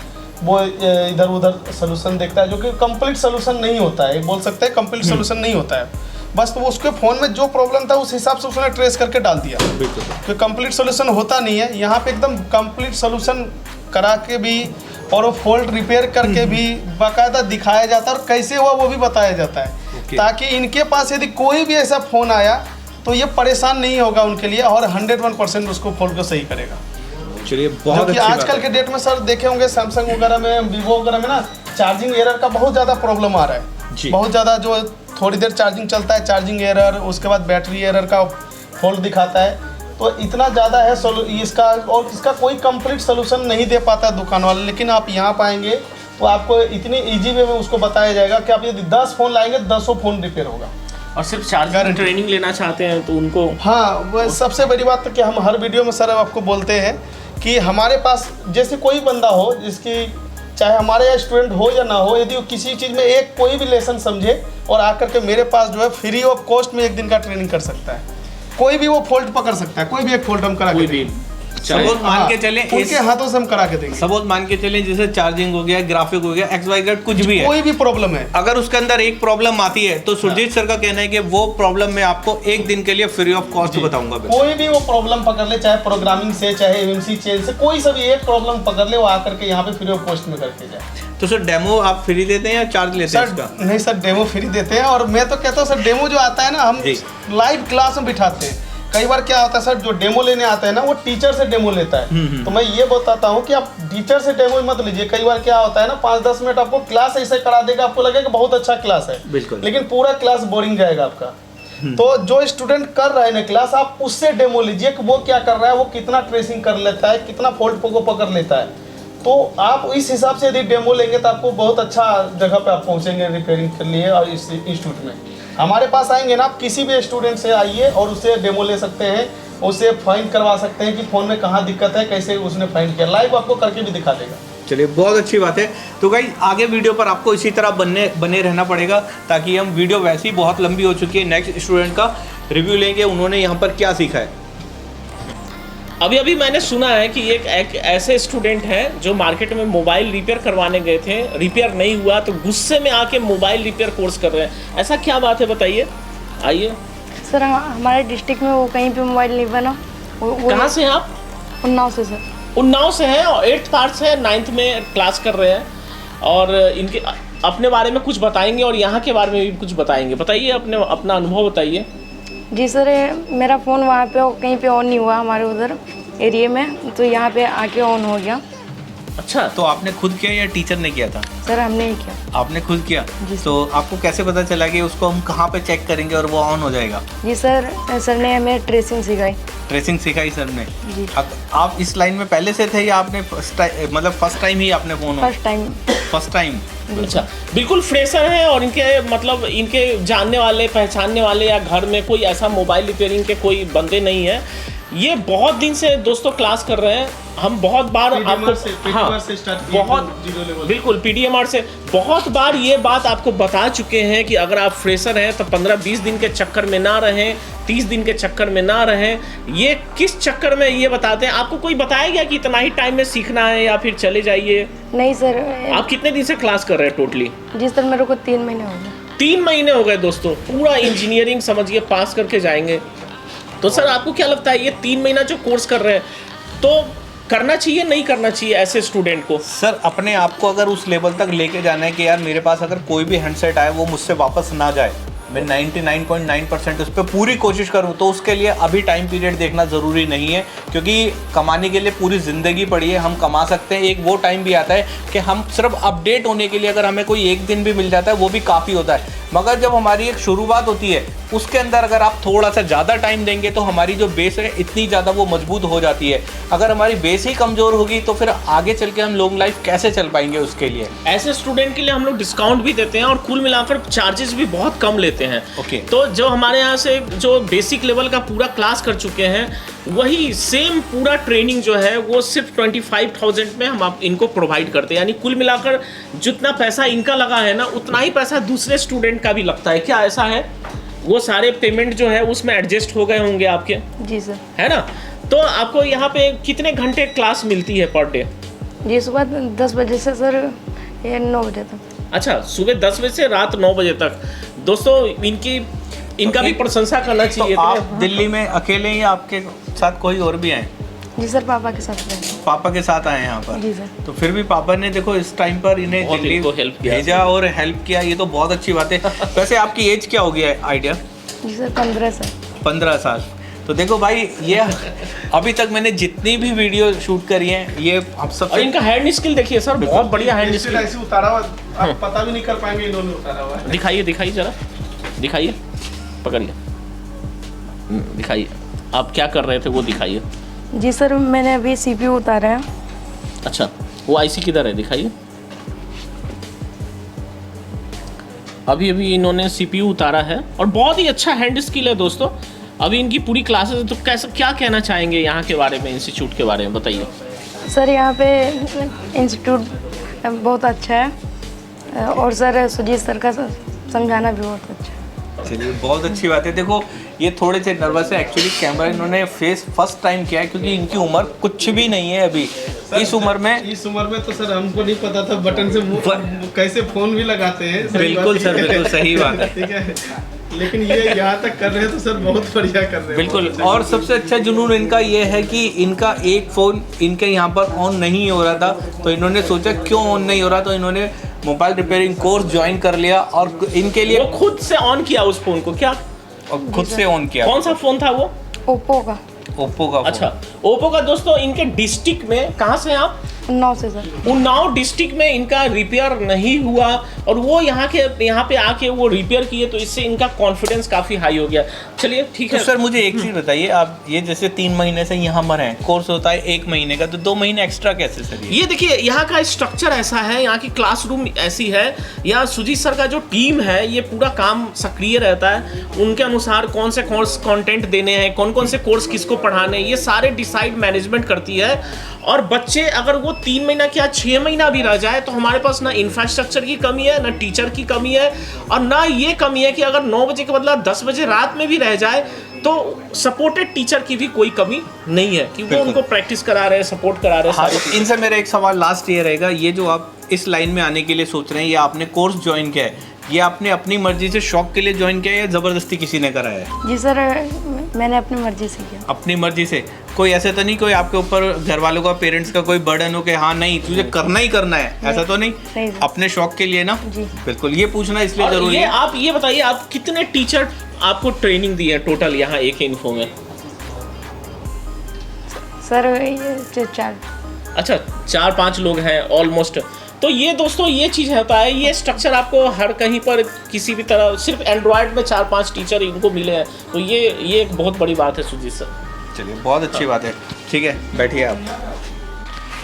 वो इधर उधर सोल्यूशन देखता है जो कि कंप्लीट सोल्यूशन नहीं होता है। बोल सकते हैं कंप्लीट सोल्यूशन नहीं होता है, बस तो उसके फ़ोन में जो प्रॉब्लम था उस हिसाब से उसने ट्रेस करके डाल दिया। तो कंप्लीट सोल्यूशन होता नहीं है। यहाँ पे एकदम कंप्लीट सोल्यूशन करा के भी और वो फॉल्ट रिपेयर करके भी बाकायदा दिखाया जाता है और कैसे हुआ वो भी बताया जाता है, ताकि इनके पास यदि कोई भी ऐसा फ़ोन आया तो ये परेशान नहीं होगा उनके लिए और 101% उसको फॉल्ट को सही करेगा। चलिए बहुत अच्छी आजकल के डेट में सर देखे होंगे सैमसंग वगैरह में, वीवो वगैरह में ना, चार्जिंग एरर का बहुत ज़्यादा प्रॉब्लम आ रहा है। बहुत ज़्यादा जो थोड़ी देर चार्जिंग चलता है, चार्जिंग एरर, उसके बाद बैटरी एरर का फॉल्ट दिखाता है। तो इतना ज़्यादा है इसका, और इसका कोई कंप्लीट सोल्यूशन नहीं दे पाता है दुकान वाले। लेकिन आप यहाँ पाएंगे तो आपको इतनी ईजी वे में उसको बताया जाएगा कि आप यदि 10 फ़ोन लाएंगे 10 फ़ोन रिपेयर होगा। और सिर्फ चार्जिंग ट्रेनिंग लेना चाहते हैं तो उनको, हाँ, वो सबसे बड़ी बात तो कि हम हर वीडियो में सर आपको बोलते हैं कि हमारे पास जैसे कोई बंदा हो, जिसकी चाहे हमारे यहाँ स्टूडेंट हो या ना हो, यदि वो किसी चीज़ में एक कोई भी लेसन समझे और आकर के मेरे पास जो है फ्री ऑफ कॉस्ट में 1 दिन का ट्रेनिंग कर सकता है। कोई भी वो फॉल्ट पकड़ सकता है, कोई भी एक फॉल्ट हम करा के देंगे। सपोज मान के चलें, उनके हाथों से हम करा के देंगे। सपोज मान के चलें जैसे चार्जिंग हो गया, ग्राफिक हो गया, XYZ कुछ भी है, कोई भी प्रॉब्लम है, अगर उसके अंदर एक प्रॉब्लम आती है तो सुरजीत सर का कहना है कि वो प्रॉब्लम मैं आपको 1 दिन के लिए फ्री ऑफ कॉस्ट बताऊंगा। कोई भी वो प्रॉब्लम पकड़ ले, चाहे प्रोग्रामिंग से, चाहे MMC चेंज से, कोई सा भी एक प्रॉब्लम पकड़ ले, वो आकर के यहाँ पे फ्री ऑफ कॉस्ट में करके जाए। तो सर डेमो आप फ्री देते हैं या चार्ज लेते हैं इसका? नहीं सर, डेमो फ्री देते हैं। और मैं तो कहता हूँ सर, डेमो जो आता है ना, हम लाइव क्लास में बिठाते हैं। कई बार क्या होता है सर, जो डेमो लेने आता है ना, वो टीचर से डेमो लेता है। तो मैं ये बताता हूँ कि आप टीचर से डेमो मत लीजिए। कई बार क्या होता है ना, 5-10 मिनट आपको क्लास ऐसे करा देगा, आपको लगेगा बहुत अच्छा क्लास है, बिल्कुल, लेकिन पूरा क्लास बोरिंग जाएगा आपका। तो जो स्टूडेंट कर रहा है ना क्लास, आप उससे डेमो लीजिए कि वो क्या कर रहा है, वो कितना ट्रेसिंग कर लेता है, कितना फॉल्ट को पकड़ लेता है। तो आप इस हिसाब से यदि डेमो लेंगे तो आपको बहुत अच्छा जगह पे आप पहुंचेंगे रिपेयरिंग के लिए। और इस इंस्टीट्यूट में हमारे पास आएंगे ना, आप किसी भी स्टूडेंट से आइए और उससे डेमो ले सकते हैं, उससे फाइंड करवा सकते हैं कि फ़ोन में कहाँ दिक्कत है, कैसे उसने फाइंड किया, लाइव आपको करके भी दिखा देगा। चलिए, बहुत अच्छी बात है। तो गाइस, आगे वीडियो पर आपको इसी तरह बने रहना पड़ेगा, ताकि हम वीडियो वैसे ही बहुत लंबी हो चुकी है। नेक्स्ट स्टूडेंट का रिव्यू लेंगे, उन्होंने यहाँ पर क्या सीखा है। अभी मैंने सुना है कि एक ऐसे स्टूडेंट हैं जो मार्केट में मोबाइल रिपेयर करवाने गए थे, रिपेयर नहीं हुआ तो गुस्से में आके मोबाइल रिपेयर कोर्स कर रहे हैं। ऐसा क्या बात है, बताइए। आइए सर, हमारे डिस्ट्रिक्ट में वो कहीं पे मोबाइल नहीं बना। कहाँ से हैं आप? उन्नाव से सर। उन्नाव से हैं और 8th पास है, 9th में क्लास कर रहे हैं और इनके अपने बारे में कुछ बताएंगे और यहाँ के बारे में भी कुछ बताएंगे। बताइए, अपना अनुभव बताइए। जी सर, मेरा फ़ोन वहाँ पे कहीं पे ऑन नहीं हुआ हमारे उधर एरिया में, तो यहाँ पे आके ऑन हो गया। अच्छा, तो आपने खुद किया या टीचर ने किया था? सर, हमने ही किया। आपने खुद किया? तो आपको कैसे पता चला कि उसको हम कहाँ पे चेक करेंगे और वो ऑन हो जाएगा? जी सर ने हमें ट्रेसिंग सिखाई। ट्रेसिंग सिखाई सर ने जी। आप इस लाइन में पहले से थे या आपने फर्स्ट टाइम ही आपने फोन? First time. अच्छा, बिल्कुल फ्रेशर हैं और इनके जानने वाले, पहचानने वाले या घर में कोई ऐसा मोबाइल रिपेयरिंग के कोई बंदे नहीं है। ये बहुत दिन से दोस्तों क्लास कर रहे हैं। हम बहुत बार बिल्कुल PDMR से बहुत बार ये बात आपको बता चुके हैं कि अगर आप फ्रेशर हैं तो 15-20 दिन के चक्कर में ना रहें, 30 दिन के चक्कर में ना रहें। ये किस चक्कर में ये बताते हैं? आपको कोई बताया गया कि इतना ही टाइम में सीखना है या फिर चले जाइए? नहीं सर। आप कितने दिन से क्लास कर रहे हैं टोटली? जी सर, मेरे को 3 महीने हो गए। 3 महीने हो गए दोस्तों, पूरा इंजीनियरिंग समझिए पास करके जाएंगे। तो सर, आपको क्या लगता है ये 3 महीना जो कोर्स कर रहे हैं, तो करना चाहिए नहीं करना चाहिए ऐसे स्टूडेंट को? सर, अपने आप को अगर उस लेवल तक लेके जाना है कि यार मेरे पास अगर कोई भी हैंडसेट आए वो मुझसे वापस ना जाए, मैं 99.9% उस पर पूरी कोशिश करूं, तो उसके लिए अभी टाइम पीरियड देखना ज़रूरी नहीं है, क्योंकि कमाने के लिए पूरी ज़िंदगी पड़ी है। हम कमा सकते हैं। एक वो टाइम भी आता है कि हम सिर्फ अपडेट होने के लिए अगर हमें कोई एक दिन भी मिल जाता है वो भी काफ़ी होता है। मगर जब हमारी एक शुरुआत होती है, उसके अंदर अगर आप थोड़ा सा ज़्यादा टाइम देंगे तो हमारी जो बेस है इतनी ज़्यादा वो मजबूत हो जाती है। अगर हमारी बेस ही कमज़ोर होगी तो फिर आगे चल के हम लॉन्ग लाइफ कैसे चल पाएंगे? उसके लिए ऐसे स्टूडेंट के लिए हम लोग डिस्काउंट भी देते हैं और कुल मिलाकर चार्जेस भी बहुत कम लेते हैं। ओके। तो जो हमारे यहाँ से जो बेसिक लेवल का पूरा क्लास कर चुके हैं, वही सेम पूरा ट्रेनिंग जो है वो सिर्फ 25,000 में हम इनको प्रोवाइड करते हैं। यानी कुल मिलाकर जितना पैसा इनका लगा है ना, उतना ही पैसा दूसरे स्टूडेंट का भी लगता है। क्या ऐसा है? वो सारे पेमेंट जो है उसमें एडजस्ट हो गए होंगे आपके? जी सर। है ना? तो आपको यहाँ पे कितने घंटे क्लास मिलती है पर डे? जी, सुबह 10 बजे से सर 9 बजे तक। अच्छा, सुबह 10 बजे से रात 9 बजे तक। दोस्तों, इनका भी प्रशंसा करना चाहिए। तो आप दिल्ली में अकेले ही, आपके साथ कोई और भी आए? जी सर, पापा के साथ आए। पापा के साथ आए यहाँ पर? जी सर। तो फिर भी पापा ने देखो इस टाइम पर इन्हें दिल्ली हेल्प भेजा और हेल्प किया, ये तो बहुत अच्छी बात है। वैसे आपकी एज क्या हो गया है आइडिया? जी सर, 15 साल। 15 साल। तो देखो भाई, ये अभी तक मैंने जितनी भी वीडियो शूट करी है, ये आप सब, और इनका हैंड स्किल देखिए सर, बहुत बढ़िया हैंड स्किल। ऐसे उतारा हुआ, आप पता भी नहीं कर पाएंगे इन्होंने उतारा हुआ है। दिखाइए जरा, दिखाइए, पकड़िए, दिखाइए आप क्या कर रहे थे वो दिखाइए। जी सर, मैंने अभी CPU उतारा है। अच्छा, वो IC किधर है? दिखाइए। अभी इन्होंने CPU उतारा है और बहुत ही अच्छा हैंड स्किल है दोस्तों। अभी इनकी पूरी क्लासेस है, तो कैसे क्या कहना चाहेंगे यहाँ के बारे में, इंस्टीट्यूट के बारे में बताइए। सर, यहाँ पे इंस्टीट्यूट बहुत अच्छा है और सर सुजीत सर का समझाना भी बहुत अच्छा है। चलिए, बहुत अच्छी बात है। देखो, ये थोड़े से नर्वस है एक्चुअली, कैमरा इन्होंने फेस फर्स्ट टाइम किया है, क्योंकि इनकी उम्र कुछ भी नहीं है अभी। इस उम्र में तो सर हमको नहीं पता था बटन से कैसे फोन भी लगाते हैं। बिल्कुल सर, बिल्कुल सही बात है। ठीक है। लेकिन ये यहाँ तक कर रहे हैं तो सर बहुत बढ़िया कर रहे हैं। बिल्कुल। और सबसे अच्छा जुनून इनका ये है कि इनका एक फ़ोन इनके यहाँ पर ऑन नहीं हो रहा था, तो इन्होंने सोचा क्यों ऑन नहीं हो रहा, तो इन्होंने मोबाइल रिपेयरिंग कोर्स ज्वाइन कर लिया और इनके लिए वो खुद से ऑन किया उस फोन को क्या? और खुद से ऑन किया। कौन सा फोन था वो? ओप्पो का। ओप्पो का। अच्छा, ओप्पो का। दोस्तों इनके डिस्ट्रिक्ट में कहाँ से हैं आप? उन्नाव से सर। उन्नाव डिस्ट्रिक्ट में इनका रिपेयर नहीं हुआ और वो यहाँ पे आके वो रिपेयर किए, तो इससे इनका कॉन्फिडेंस काफ़ी हाई हो गया। चलिए ठीक तो है सर मुझे एक चीज़ बताइए, आप ये जैसे 3 महीने से यहाँ पर हैं, कोर्स होता है 1 महीने का, तो 2 महीने एक्स्ट्रा कैसे सर? ये देखिए यहाँ का स्ट्रक्चर ऐसा है, यहाँ की क्लासरूम ऐसी है, यहाँ सुजीत सर का जो टीम है ये पूरा काम सक्रिय रहता है। उनके अनुसार कौन से कोर्स कंटेंट देने हैं, कौन कौन से कोर्स किसको पढ़ाने हैं, ये सारे डिसाइड मैनेजमेंट करती है। और बच्चे अगर वो 3 महीना क्या 6 महीना भी रह जाए तो हमारे पास ना इंफ्रास्ट्रक्चर की कमी है, ना टीचर की कमी है, और ना ये कमी है कि अगर 9 बजे के बदला 10 बजे रात में भी रह जाए तो सपोर्टेड टीचर की भी कोई कमी नहीं है कि वो उनको प्रैक्टिस करा रहे हैं, सपोर्ट करा रहे हैं। हाँ, इनसे मेरा एक सवाल लास्ट ये रहेगा, ये जो आप इस लाइन में आने के लिए सोच रहे हैं, ये आपने कोर्स ज्वाइन किया है, ये आपने अपनी मर्जी से शौक के लिए ज्वाइन किया है या ज़बरदस्ती किसी ने कराया है? जी सर, मैंने अपनी मर्जी से किया। अपनी मर्जी से? कोई ऐसा तो नहीं कोई आपके ऊपर घर वालों का, पेरेंट्स का कोई बर्डन हो कि हाँ नहीं तुझे करना ही करना है, ऐसा तो नहीं? अपने शौक के लिए ना? जी बिल्कुल, ये पूछना इसलिए जरूरी है। आप ये बताइए, आप कितने टीचर आपको ट्रेनिंग दी है टोटल यहाँ AK इन्फो में? सर ये 4। अच्छा, 4-5 लोग हैं ऑलमोस्ट। तो ये दोस्तों ये चीज़ होता है, ये स्ट्रक्चर आपको हर कहीं पर किसी भी तरह, सिर्फ एंड्रॉयड में 4-5 टीचर इनको मिले हैं, तो ये एक बहुत बड़ी बात है सुजीत सर। चलिए बहुत अच्छी बात है, ठीक है बैठिए आप।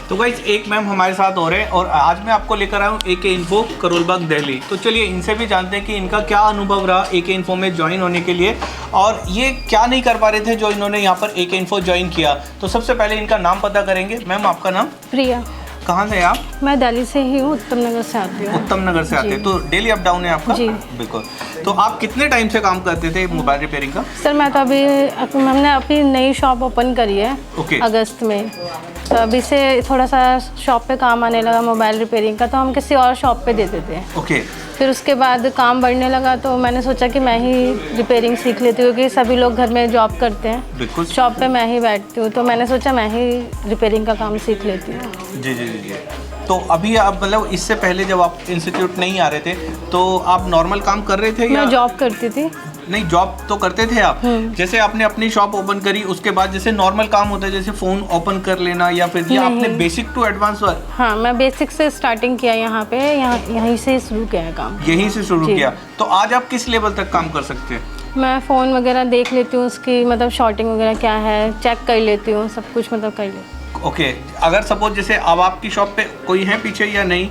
तो गाइस एक मैम हमारे साथ हो रहे हैं और आज मैं आपको लेकर आया हूँ AK इन्फो करोलबाग दिल्ली। तो चलिए इनसे भी जानते हैं कि इनका क्या अनुभव रहा AK इन्फो में ज्वाइन होने के लिए और ये क्या नहीं कर पा रहे थे जो इन्होंने यहाँ पर AK इन्फो ज्वाइन किया। तो सबसे पहले इनका नाम पता करेंगे। मैम आपका नाम? प्रिया। कहाँ से आप? मैं दिल्ली से ही हूँ, उत्तम नगर से आती हूँ। उत्तम नगर से आते हैं, तो डेली अप डाउन है आपका? जी बिल्कुल। तो आप कितने टाइम से काम करते थे मोबाइल रिपेयरिंग का? सर मैं तो हमने अपनी नई शॉप ओपन करी है अगस्त में, तो अभी से थोड़ा सा शॉप पे काम आने लगा मोबाइल रिपेयरिंग का, तो हम किसी और शॉप पे देते थे। ओके। फिर उसके बाद काम बढ़ने लगा तो मैंने सोचा कि मैं ही रिपेयरिंग सीख लेती हूँ, क्योंकि सभी लोग घर में जॉब करते हैं, बिल्कुल शॉप पे मैं ही बैठती हूँ, तो मैंने सोचा मैं ही रिपेयरिंग का काम सीख लेती हूँ। जी जी जी। तो अभी आप मतलब इससे पहले जब आप इंस्टीट्यूट नहीं आ रहे थे तो आप नॉर्मल काम कर रहे थे या? मैं जॉब करती थी। नहीं जॉब तो करते थे आप, जैसे आपने अपनी शॉप ओपन करी उसके बाद जैसे नॉर्मल काम होता है जैसे फ़ोन ओपन कर लेना या फिर या आपने बेसिक टू एडवांस वर्क? हाँ मैं बेसिक से स्टार्टिंग किया यहाँ पे, यहीं से शुरू किया है काम। यहीं से शुरू किया। तो आज आप किस लेवल तक काम कर सकते हैं? मैं फ़ोन वगैरह देख लेती हूँ, उसकी मतलब शॉर्टिंग वगैरह क्या है चेक कर लेती हूँ, सब कुछ मतलब कर लेती हूँ। ओके। अगर सपोज जैसे अब आपकी शॉप पे कोई है पीछे या नहीं?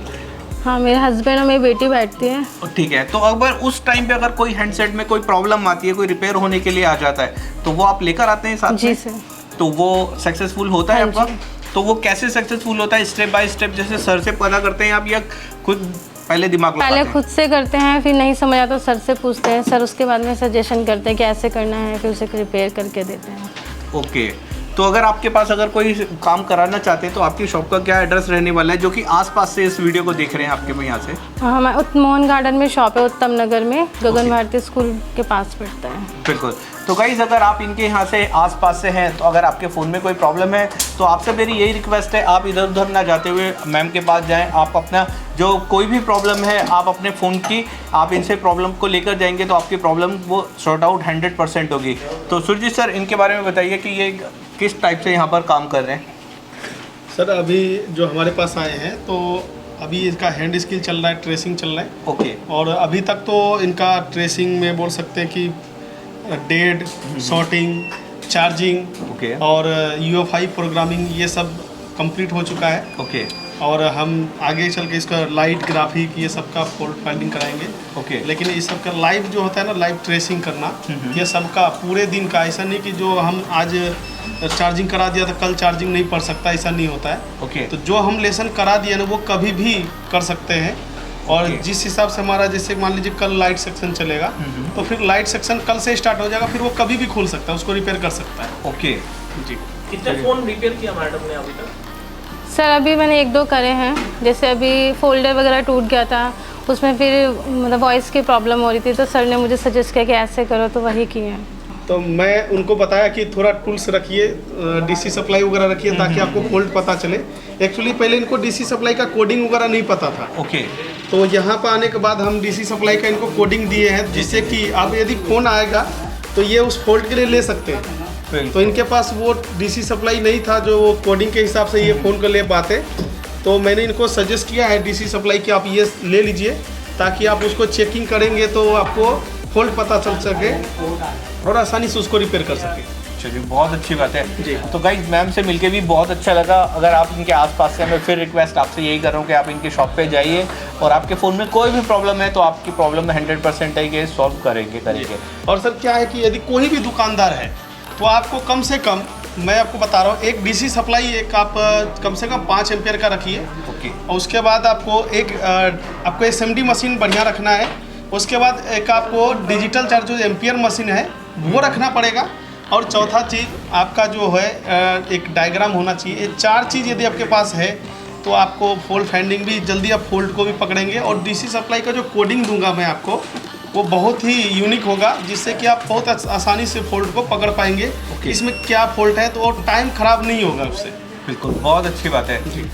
हाँ मेरे हस्बैंड और मेरी बेटी बैठती है। ठीक है। तो अगर उस टाइम पे अगर कोई हैंडसेट में कोई प्रॉब्लम आती है, कोई रिपेयर होने के लिए आ जाता है, तो वो आप लेकर आते हैं साथ में? जी सर। तो वो सक्सेसफुल होता है आपका? तो वो कैसे सक्सेसफुल होता है? स्टेप बाय स्टेप जैसे सर से पता करते हैं आप या खुद पहले दिमाग लगाते हैं? पहले खुद से करते हैं, फिर नहीं समझ आता तो सर से पूछते हैं, सर उसके बाद में सजेशन करते हैं कि ऐसे करना है, फिर उसे रिपेयर करके देते हैं। ओके। तो अगर आपके पास अगर कोई काम कराना चाहते हैं तो आपकी शॉप का क्या एड्रेस रहने वाला है, जो कि आसपास से इस वीडियो को देख रहे हैं आपके यहाँ से? हाँ हमारे मोहन गार्डन में शॉप है, उत्तम नगर में, गगन भारती स्कूल के पास पड़ता है। बिल्कुल। तो गाइस अगर आप इनके यहाँ से आसपास से हैं तो अगर आपके फ़ोन में कोई प्रॉब्लम है तो आपसे मेरी यही रिक्वेस्ट है, आप इधर उधर ना जाते हुए मैम के पास जाएं। आप अपना जो कोई भी प्रॉब्लम है आप अपने फ़ोन की आप इनसे प्रॉब्लम को लेकर जाएंगे तो आपकी प्रॉब्लम वो सॉर्ट आउट 100% होगी। तो सुरजीत सर इनके बारे में बताइए कि ये किस टाइप से यहाँ पर काम कर रहे हैं? सर अभी जो हमारे पास आए हैं तो अभी इसका हैंड स्किल चल रहा है, ट्रेसिंग चल रहा है। ओके। और अभी तक तो इनका ट्रेसिंग में बोल सकते हैं कि डेड, सॉर्टिंग, चार्जिंग ओके और UFI प्रोग्रामिंग ये सब कंप्लीट हो चुका है। ओके। और हम आगे चल के इसका लाइट ग्राफिक ये सब का फॉल्ट फाइंडिंग कराएंगे। ओके। लेकिन इस सब का लाइव जो होता है ना, लाइव ट्रेसिंग करना, ये सब का पूरे दिन का, ऐसा नहीं कि जो हम आज चार्जिंग करा दिया तो कल चार्जिंग नहीं पड़ सकता, ऐसा नहीं होता है। ओके। तो जो हम लेसन करा दिए ना वो कभी भी कर सकते हैं। और जिस हिसाब से हमारा जैसे मान लीजिए कल लाइट सेक्शन चलेगा तो फिर लाइट सेक्शन कल से स्टार्ट हो जाएगा, फिर वो कभी भी खोल सकता है, उसको रिपेयर कर सकता है। ओके जी। कितने फ़ोन रिपेयर किया मैडम ने अभी तक? सर अभी मैंने 1-2 करे हैं, जैसे अभी फोल्डर वगैरह टूट गया था, उसमें फिर मतलब वॉइस की प्रॉब्लम हो रही थी, तो सर ने मुझे सजेस्ट किया कि ऐसे करो, तो वही किए हैं। तो मैं उनको बताया कि थोड़ा टूल्स रखिए, डीसी सप्लाई वगैरह रखिए ताकि आपको फॉल्ट पता चले। एक्चुअली पहले इनको डीसी सप्लाई का कोडिंग वगैरह नहीं पता था। ओके। तो यहाँ पर आने के बाद हम डीसी सप्लाई का इनको कोडिंग दिए हैं, जिससे कि अब यदि फ़ोन आएगा तो ये उस फॉल्ट के लिए ले सकते हैं। तो इनके पास वो डीसी सप्लाई नहीं था जो वो कोडिंग के हिसाब से ये फ़ोन कर ले पाते। तो मैंने इनको सजेस्ट किया है डीसी सप्लाई कि आप ये ले लीजिए, ताकि आप उसको चेकिंग करेंगे तो आपको फॉल्ट पता चल सके और आसानी से उसको रिपेयर कर सके। चलिए, बहुत अच्छी बात है जी। तो गाइस, मैम से मिलके भी बहुत अच्छा लगा। अगर आप इनके आसपास से, मैं फिर रिक्वेस्ट आपसे यही कर रहा हूँ कि आप इनके शॉप पे जाइए और आपके फ़ोन में कोई भी प्रॉब्लम है तो आपकी प्रॉब्लम 100% है कि सॉल्व करेंगे। और सर क्या है कि यदि कोई भी दुकानदार है तो आपको कम से कम, मैं आपको बता रहा हूँ, एक डीसी सप्लाई एक आप कम से कम 5 एम्पियर का रखिए। ओके। और उसके बाद आपको आपको SMD मशीन बढ़िया रखना है। उसके बाद एक आपको डिजिटल चार्ज जो एम्पियर मशीन है वो रखना पड़ेगा। और चौथा चीज़ आपका जो है एक डायग्राम होना चाहिए। ये 4 चीज़ यदि आपके पास है तो आपको फॉल्ट फाइंडिंग भी जल्दी, आप फॉल्ट को भी पकड़ेंगे। और डीसी सप्लाई का जो कोडिंग दूंगा मैं आपको, वो बहुत ही यूनिक होगा, जिससे कि आप बहुत आसानी से फॉल्ट को पकड़ पाएंगे। इसमें क्या फॉल्ट है, तो टाइम ख़राब नहीं होगा उससे। बिल्कुल, बहुत अच्छी बात है जी।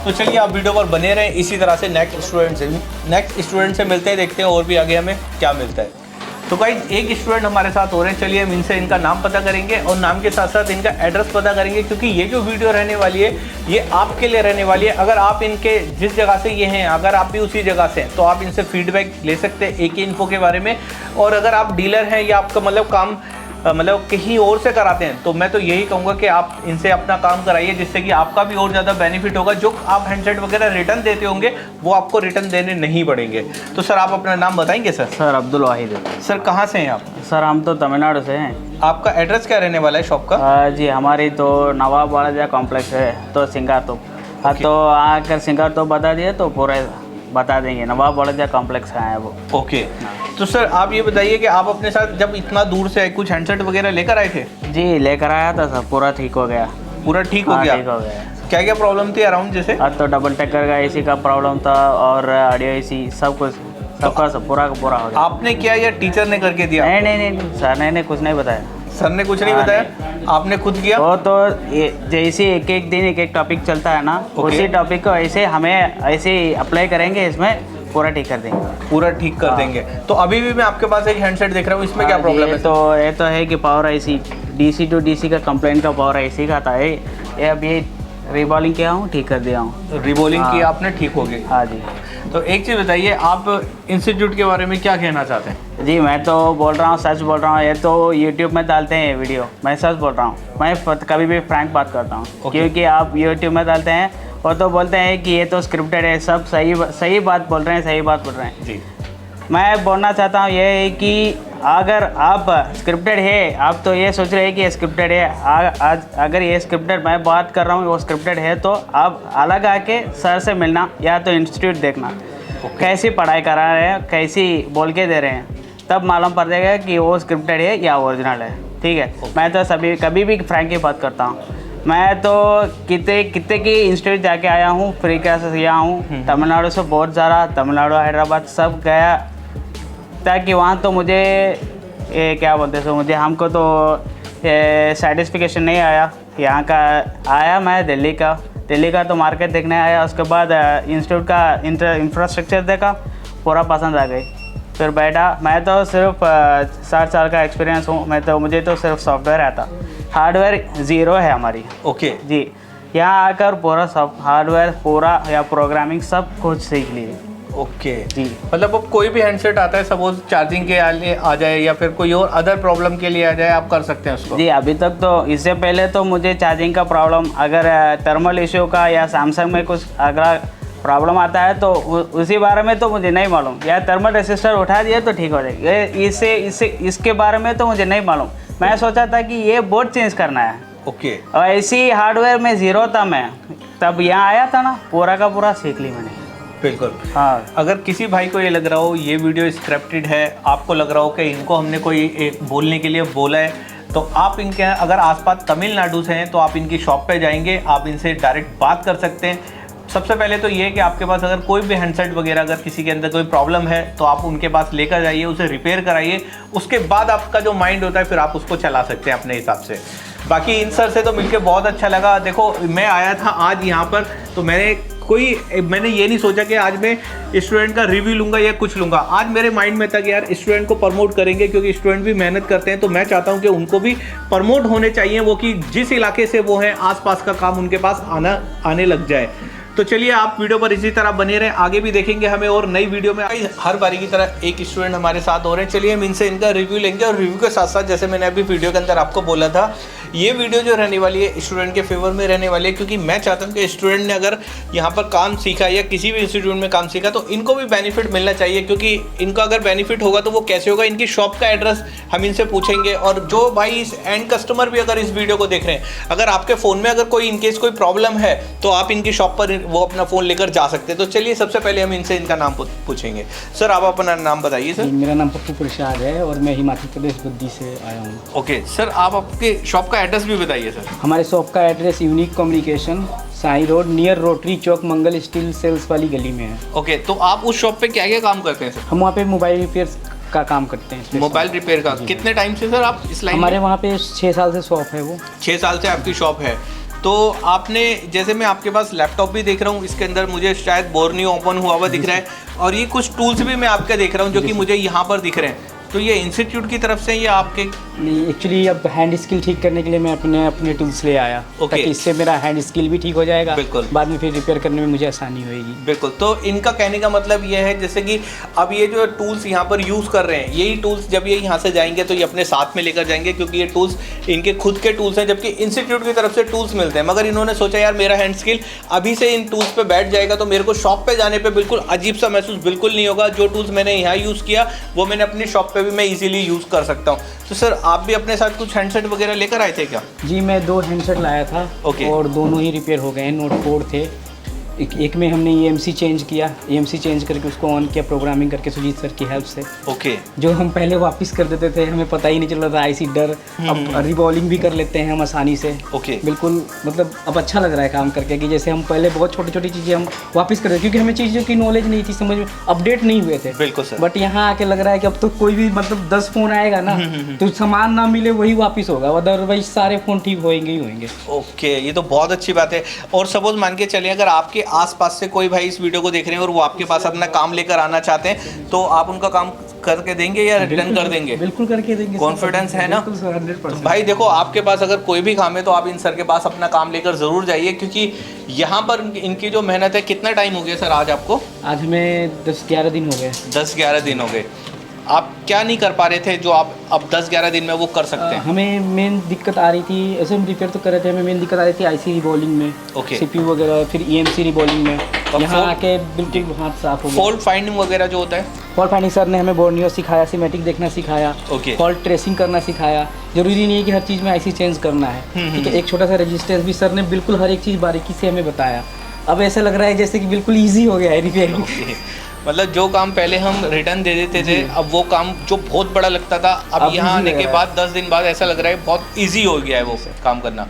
तो चलिए, आप वीडियो पर बने रहें इसी तरह से। नेक्स्ट स्टूडेंट से मिलते हैं, देखते हैं और भी आगे हमें क्या मिलता है। तो गाइस, एक स्टूडेंट हमारे साथ हो रहे हैं। चलिए हम इनसे इनका नाम पता करेंगे और नाम के साथ साथ इनका एड्रेस पता करेंगे, क्योंकि ये जो वीडियो रहने वाली है ये आपके लिए रहने वाली है। अगर आप इनके जिस जगह से ये हैं, अगर आप भी उसी जगह से हैं, तो आप इनसे फीडबैक ले सकते हैं AK इन्फो के बारे में। और अगर आप डीलर हैं या आपका मतलब काम कहीं और से कराते हैं, तो मैं तो यही कहूँगा कि आप इनसे अपना काम कराइए, जिससे कि आपका भी और ज़्यादा बेनिफिट होगा। जो आप हैंडसेट वगैरह रिटर्न देते होंगे वो आपको रिटर्न देने नहीं पड़ेंगे। तो सर, आप अपना नाम बताएंगे सर? सर अब्दुल वाहिद। सर, कहाँ से हैं आप? सर हम तो तमिलनाडु से हैं। आपका एड्रेस क्या रहने वाला है शॉप का? जी हमारी तो नवाब वाला कॉम्प्लेक्स है, तो सिंगारतोप। हाँ, तो आकर सिंगारतोप बता दिए तो पूरा बता देंगे। नवाब वाला कॉम्प्लेक्स है वो। ओके। तो सर, आप ये बताइए कि आप अपने साथ जब इतना दूर से कुछ हैंडसेट वगैरह लेकर आए थे? जी लेकर आया था सर, पूरा ठीक हो गया। पूरा ठीक हो गया? ठीक हो गया। क्या क्या प्रॉब्लम थी अराउंड जैसे? तो डबल टेकर का AC का प्रॉब्लम था और ऑडियो AC सब कुछ, सबका सब पूरा का पूरा हो गया। आपने किया या टीचर ने करके दिया? नहीं सर ने कुछ नहीं बताया। सर ने कुछ नहीं बताया, आपने खुद किया? वो तो जैसे एक दिन एक टॉपिक चलता है ना, उसी टॉपिक को ऐसे हमें ऐसे अप्लाई करेंगे, इसमें पूरा ठीक कर देंगे। पूरा ठीक कर देंगे। तो अभी भी मैं आपके पास एक हैंडसेट देख रहा हूँ, इसमें क्या प्रॉब्लम है? तो ये तो है कि power IC DC to DC का कंप्लेंट का पावर IC का था। ये अभी रिबॉलिंग किया हूँ, ठीक कर दिया हूँ। रिबॉलिंग किया आपने, ठीक हो गई? हाँ जी। तो एक चीज़ बताइए, आप इंस्टीट्यूट के बारे में क्या कहना चाहते हैं? जी मैं तो बोल रहा हूँ, सच बोल रहा हूँ। ये तो यूट्यूब में डालते हैं ये वीडियो, मैं सच बोल रहा हूँ। मैं कभी भी फ्रैंक बात करता हूँ, क्योंकि आप यूट्यूब में डालते हैं और तो बोलते हैं कि ये तो स्क्रिप्टेड है, सब सही बात बोल रहे हैं, सही बात बोल रहे हैं जी। मैं बोलना चाहता हूँ ये है कि अगर आप स्क्रिप्टेड है, आप तो ये सोच रहे हैं कि स्क्रिप्टेड है, आज अगर ये स्क्रिप्टेड मैं बात कर रहा हूँ वो स्क्रिप्टेड है, तो आप अलग आके सर से मिलना या तो इंस्टीट्यूट देखना, कैसी पढ़ाई करा रहे हैं, कैसी बोल के दे रहे हैं, तब मालूम पड़ जाएगा कि वो स्क्रिप्टेड है या ओरिजिनल है। ठीक है, मैं तो कभी भी फ्रैंक की बात करता हूँ। मैं तो कितने की इंस्टीट्यूट जाके आया हूँ, फ्री क्लासेस गया हूँ, तमिलनाडु से बहुत ज़्यादा, तमिलनाडु हैदराबाद सब गया, ताकि वहाँ तो मुझे क्या बोलते हैं, मुझे हमको तो सर्टिफिकेशन नहीं आया। यहाँ का आया मैं दिल्ली का तो मार्केट देखने आया, उसके बाद इंस्टीट्यूट का इंफ्रास्ट्रक्चर देखा, पूरा पसंद आ गई। फिर बैठा, मैं तो सिर्फ 7 साल का एक्सपीरियंस हूँ, मुझे तो सिर्फ सॉफ्टवेयर आता, हार्डवेयर ज़ीरो है हमारी। ओके जी, यहाँ आकर पूरा सब हार्डवेयर पूरा या प्रोग्रामिंग सब कुछ सीख लिए। ओके जी, मतलब अब कोई भी हैंडसेट आता है, सपोज चार्जिंग के लिए आ जाए या फिर कोई और अदर प्रॉब्लम के लिए आ जाए, आप कर सकते हैं उसको? जी, अभी तक तो इससे पहले तो मुझे चार्जिंग का प्रॉब्लम, अगर थर्मल इश्यू का या सैमसंग में कुछ अगर प्रॉब्लम आता है तो उसी बारे में तो मुझे नहीं मालूम, या थर्मल रेसिस्टर उठा दिए तो ठीक हो जाएगी। इसके बारे में तो मुझे नहीं मालूम। मैं सोचा था कि ये बोर्ड चेंज करना है। ओके। और ऐसी हार्डवेयर में ज़ीरो था मैं, तब यहाँ आया था ना, पूरा का पूरा सीख ली मैंने। बिल्कुल। हाँ, अगर किसी भाई को ये लग रहा हो ये वीडियो स्क्रिप्टेड है, आपको लग रहा हो कि इनको हमने कोई एक बोलने के लिए बोला है, तो आप इनके अगर आसपास तमिलनाडु से हैं तो आप इनकी शॉप पे जाएंगे, आप इनसे डायरेक्ट बात कर सकते हैं। सबसे पहले तो ये है कि आपके पास अगर कोई भी हैंडसेट वगैरह अगर किसी के अंदर कोई प्रॉब्लम है तो आप उनके पास लेकर जाइए, उसे रिपेयर कराइए, उसके बाद आपका जो माइंड होता है फिर आप उसको चला सकते हैं अपने हिसाब से। बाकी इन सर से तो मिलके बहुत अच्छा लगा। देखो मैं आया था आज यहाँ पर तो मैंने ये नहीं सोचा कि आज मैं स्टूडेंट का रिव्यू लूँगा या कुछ लूँगा। आज मेरे माइंड में था कि यार स्टूडेंट को प्रमोट करेंगे, क्योंकि स्टूडेंट भी मेहनत करते हैं, तो मैं चाहता हूँ कि उनको भी प्रमोट होने चाहिए, वो कि जिस इलाके से वो हैं आसपास का काम उनके पास आने लग जाए। तो चलिए आप वीडियो पर इसी तरह बने रहें, आगे भी देखेंगे हमें और नई वीडियो में। हर बारी की तरह एक स्टूडेंट हमारे साथ हो रहे हैं, चलिए हम इनसे इनका रिव्यू लेंगे। और रिव्यू के साथ साथ जैसे मैंने अभी वीडियो के अंदर आपको बोला था, ये वीडियो जो रहने वाली है स्टूडेंट के फेवर में रहने वाली है, क्योंकि मैं चाहता हूँ कि स्टूडेंट ने अगर यहाँ पर काम सीखा या किसी भी इंस्टीट्यूट में काम सीखा तो इनको भी बेनिफिट मिलना चाहिए, क्योंकि इनको अगर बेनिफिट होगा तो वो कैसे होगा। इनकी शॉप का एड्रेस हम इनसे पूछेंगे, और जो भाई इस एंड कस्टमर भी अगर इस वीडियो को देख रहे हैं, अगर आपके फ़ोन में अगर कोई इनकेस कोई प्रॉब्लम है तो आप इनकी शॉप पर वो अपना फ़ोन लेकर जा सकते हैं। तो चलिए सबसे पहले हम इनसे इनका नाम पूछेंगे। सर आप अपना नाम बताइए। सर मेरा नाम पप्पू प्रसाद है और मैं हिमाचल प्रदेश बद्दी से आया हूँ। ओके सर, आप आपके शॉप का एड्रेस भी बताइए। सर हमारे शॉप का address unique communication, Sai road, near rotary चौक, मंगल स्टील सेल्स वाली गली में है। ओके, तो आप उस शॉप पे क्या क्या काम करते हैं सर? हम वहाँ पे मोबाइल रिपेयर का काम करते हैं। मोबाइल रिपेयर का कितने टाइम से सर आप इस लाइन? हमारे वहाँ पे 6 साल से शॉप है। वो 6 साल से आपकी शॉप है। तो आपने जैसे मैं आपके पास लैपटॉप भी देख रहा हूँ, इसके अंदर मुझे शायद बोर्नियो ओपन हुआ हुआ दिख रहा है, और ये कुछ टूल्स भी मैं आपके देख रहा हूँ जो कि मुझे यहाँ पर दिख रहे हैं। तो ये इंस्टीट्यूट की तरफ से या आपके? नहीं, एक्चुअली अब हैंड स्किल ठीक करने के लिए मैं अपने टूल्स ले आया। ताकि इससे मेरा हैंड स्किल भी ठीक हो जाएगा। बिल्कुल। बाद में फिर रिपेयर करने में मुझे आसानी होगी। बिल्कुल। तो इनका कहने का मतलब ये है जैसे कि अब ये जो टूल्स यहाँ पर यूज़ कर रहे हैं, यही टूल्स जब ये यहाँ से जाएंगे तो ये अपने साथ में लेकर जाएंगे, क्योंकि ये टूल्स इनके खुद के टूल्स हैं, जबकि इंस्टीट्यूट की तरफ से टूल्स मिलते हैं। मगर इन्होंने सोचा यार मेरा हैंड स्किल अभी से इन टूल्स पर बैठ जाएगा तो मेरे को शॉप पर जाने पर बिल्कुल अजीब सा महसूस बिल्कुल नहीं होगा। जो टूल्स मैंने यहाँ यूज़ किया वो मैंने अपनी शॉप पर भी मैं ईजिली यूज़ कर सकता हूँ। तो सर आप भी अपने साथ कुछ हैंडसेट वगैरह लेकर आए थे क्या? जी मैं 2 हैंडसेट लाया था। ओके। और दोनों ही रिपेयर हो गए। नोट 4 थे, एक में हमने EMC चेंज किया, EMC चेंज करके उसको ऑन किया प्रोग्रामिंग करके सुजीत सर की हेल्प से। ओके। जो हम पहले वापस कर देते थे, हमें पता ही नहीं चल रहा था IC डर, अब रिवॉल्विंग भी कर लेते हैं हम आसानी से। ओके। बिल्कुल, मतलब अब अच्छा लग रहा है काम करके, कि जैसे हम पहले बहुत छोटी छोटी चीज़ें हम वापस कर देते, क्योंकि हमें चीज़ों की नॉलेज नहीं थी, समझ में अपडेट नहीं हुए थे। बिल्कुल सर। बट यहाँ आके लग रहा है कि अब तो कोई भी मतलब 10 फ़ोन आएगा ना तो सामान ना मिले वही वापस होगा, अदरवाइज सारे फ़ोन ठीक होएंगे ही होएंगे। ओके, ये तो बहुत अच्छी बात है। और सपोज मान के चलिए अगर आपके आसपास से कोई भाई इस वीडियो को देख रहे हैं और वो आपके पास अपना काम लेकर आना चाहते हैं तो आप उनका काम करके देंगे या रिटर्न कर देंगे? बिल्कुल करके देंगे। कॉन्फिडेंस है ना? 100%। तो भाई देखो, आपके पास अगर कोई भी काम है तो आप इन सर के पास अपना काम लेकर ज़रूर जाइए, क्योंकि यहाँ पर इनकी जो मेहनत है। कितना टाइम हो गया सर आज आपको? आज हमें 10-11 दिन हो गए। 10-11 दिन हो गए। आप क्या नहीं कर पा रहे थे जो आप अब 10-11 दिन में वो कर सकते हैं? हमें मेन दिक्कत आ रही थी, ऐसे हम रिपेयर तो कर रहे थे, हमें मेन दिक्कत आ रही थी IC रिबॉलिंग में। ओके। CPU वगैरह, फिर EMC रिबॉलिंग में। यहाँ आके बिल्कुल हाथ साफ हो गया। फॉल्ट फाइंडिंग वगैरह जो होता है? फॉल्ट फाइंडिंग सर ने हमें बोर्नियो सिखाया, सीमेटिक देखना सिखाया, ओके। फॉल्ट ट्रेसिंग करना सिखाया। जरूरी नहीं है कि हर चीज़ में IC चेंज करना है, ठीक है। एक छोटा सा रेजिस्टेंस भी सर ने बिल्कुल हर एक चीज़ बारीकी से हमें बताया। अब ऐसा लग रहा है जैसे कि बिल्कुल ईजी हो गया है रिपेयरिंग। मतलब जो काम पहले हम रिटर्न दे देते थे, अब वो काम जो बहुत बड़ा लगता था, अब यहाँ आने के बाद 10 दिन बाद ऐसा लग रहा है बहुत इजी हो गया है वो काम करना।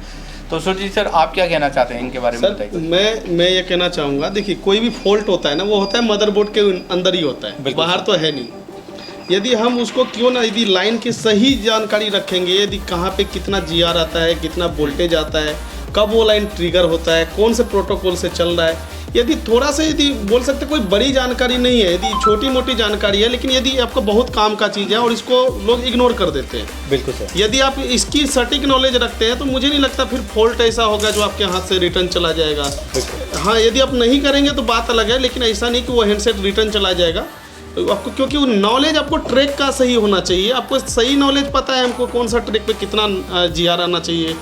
तो सुरजीत सर आप क्या कहना चाहते हैं इनके बारे में बताइए। मैं ये कहना चाहूँगा, देखिए कोई भी फॉल्ट होता है ना, वो होता है मदरबोर्ड के अंदर ही होता है, बाहर तो है नहीं। यदि हम उसको क्यों ना, यदि लाइन की सही जानकारी रखेंगे, यदि कहाँ पे कितना GR आता है, कितना वोल्टेज आता है, कब वो लाइन ट्रिगर होता है, कौन से प्रोटोकॉल से चल रहा है, यदि थोड़ा सा, यदि बोल सकते कोई बड़ी जानकारी नहीं है, यदि छोटी मोटी जानकारी है, लेकिन यदि आपको बहुत काम का चीज़ है और इसको लोग इग्नोर कर देते हैं। बिल्कुल सर। यदि आप इसकी सटीक नॉलेज रखते हैं तो मुझे नहीं लगता फिर फॉल्ट ऐसा होगा जो आपके हाथ से रिटर्न चला जाएगा। हाँ, यदि आप नहीं करेंगे तो बात अलग है, लेकिन ऐसा नहीं कि वो हैंडसेट रिटर्न चला जाएगा आपको, क्योंकि वो नॉलेज आपको ट्रैक का सही होना चाहिए। आपको सही नॉलेज पता है हमको कौन सा ट्रैक पे कितना GR आना चाहिए,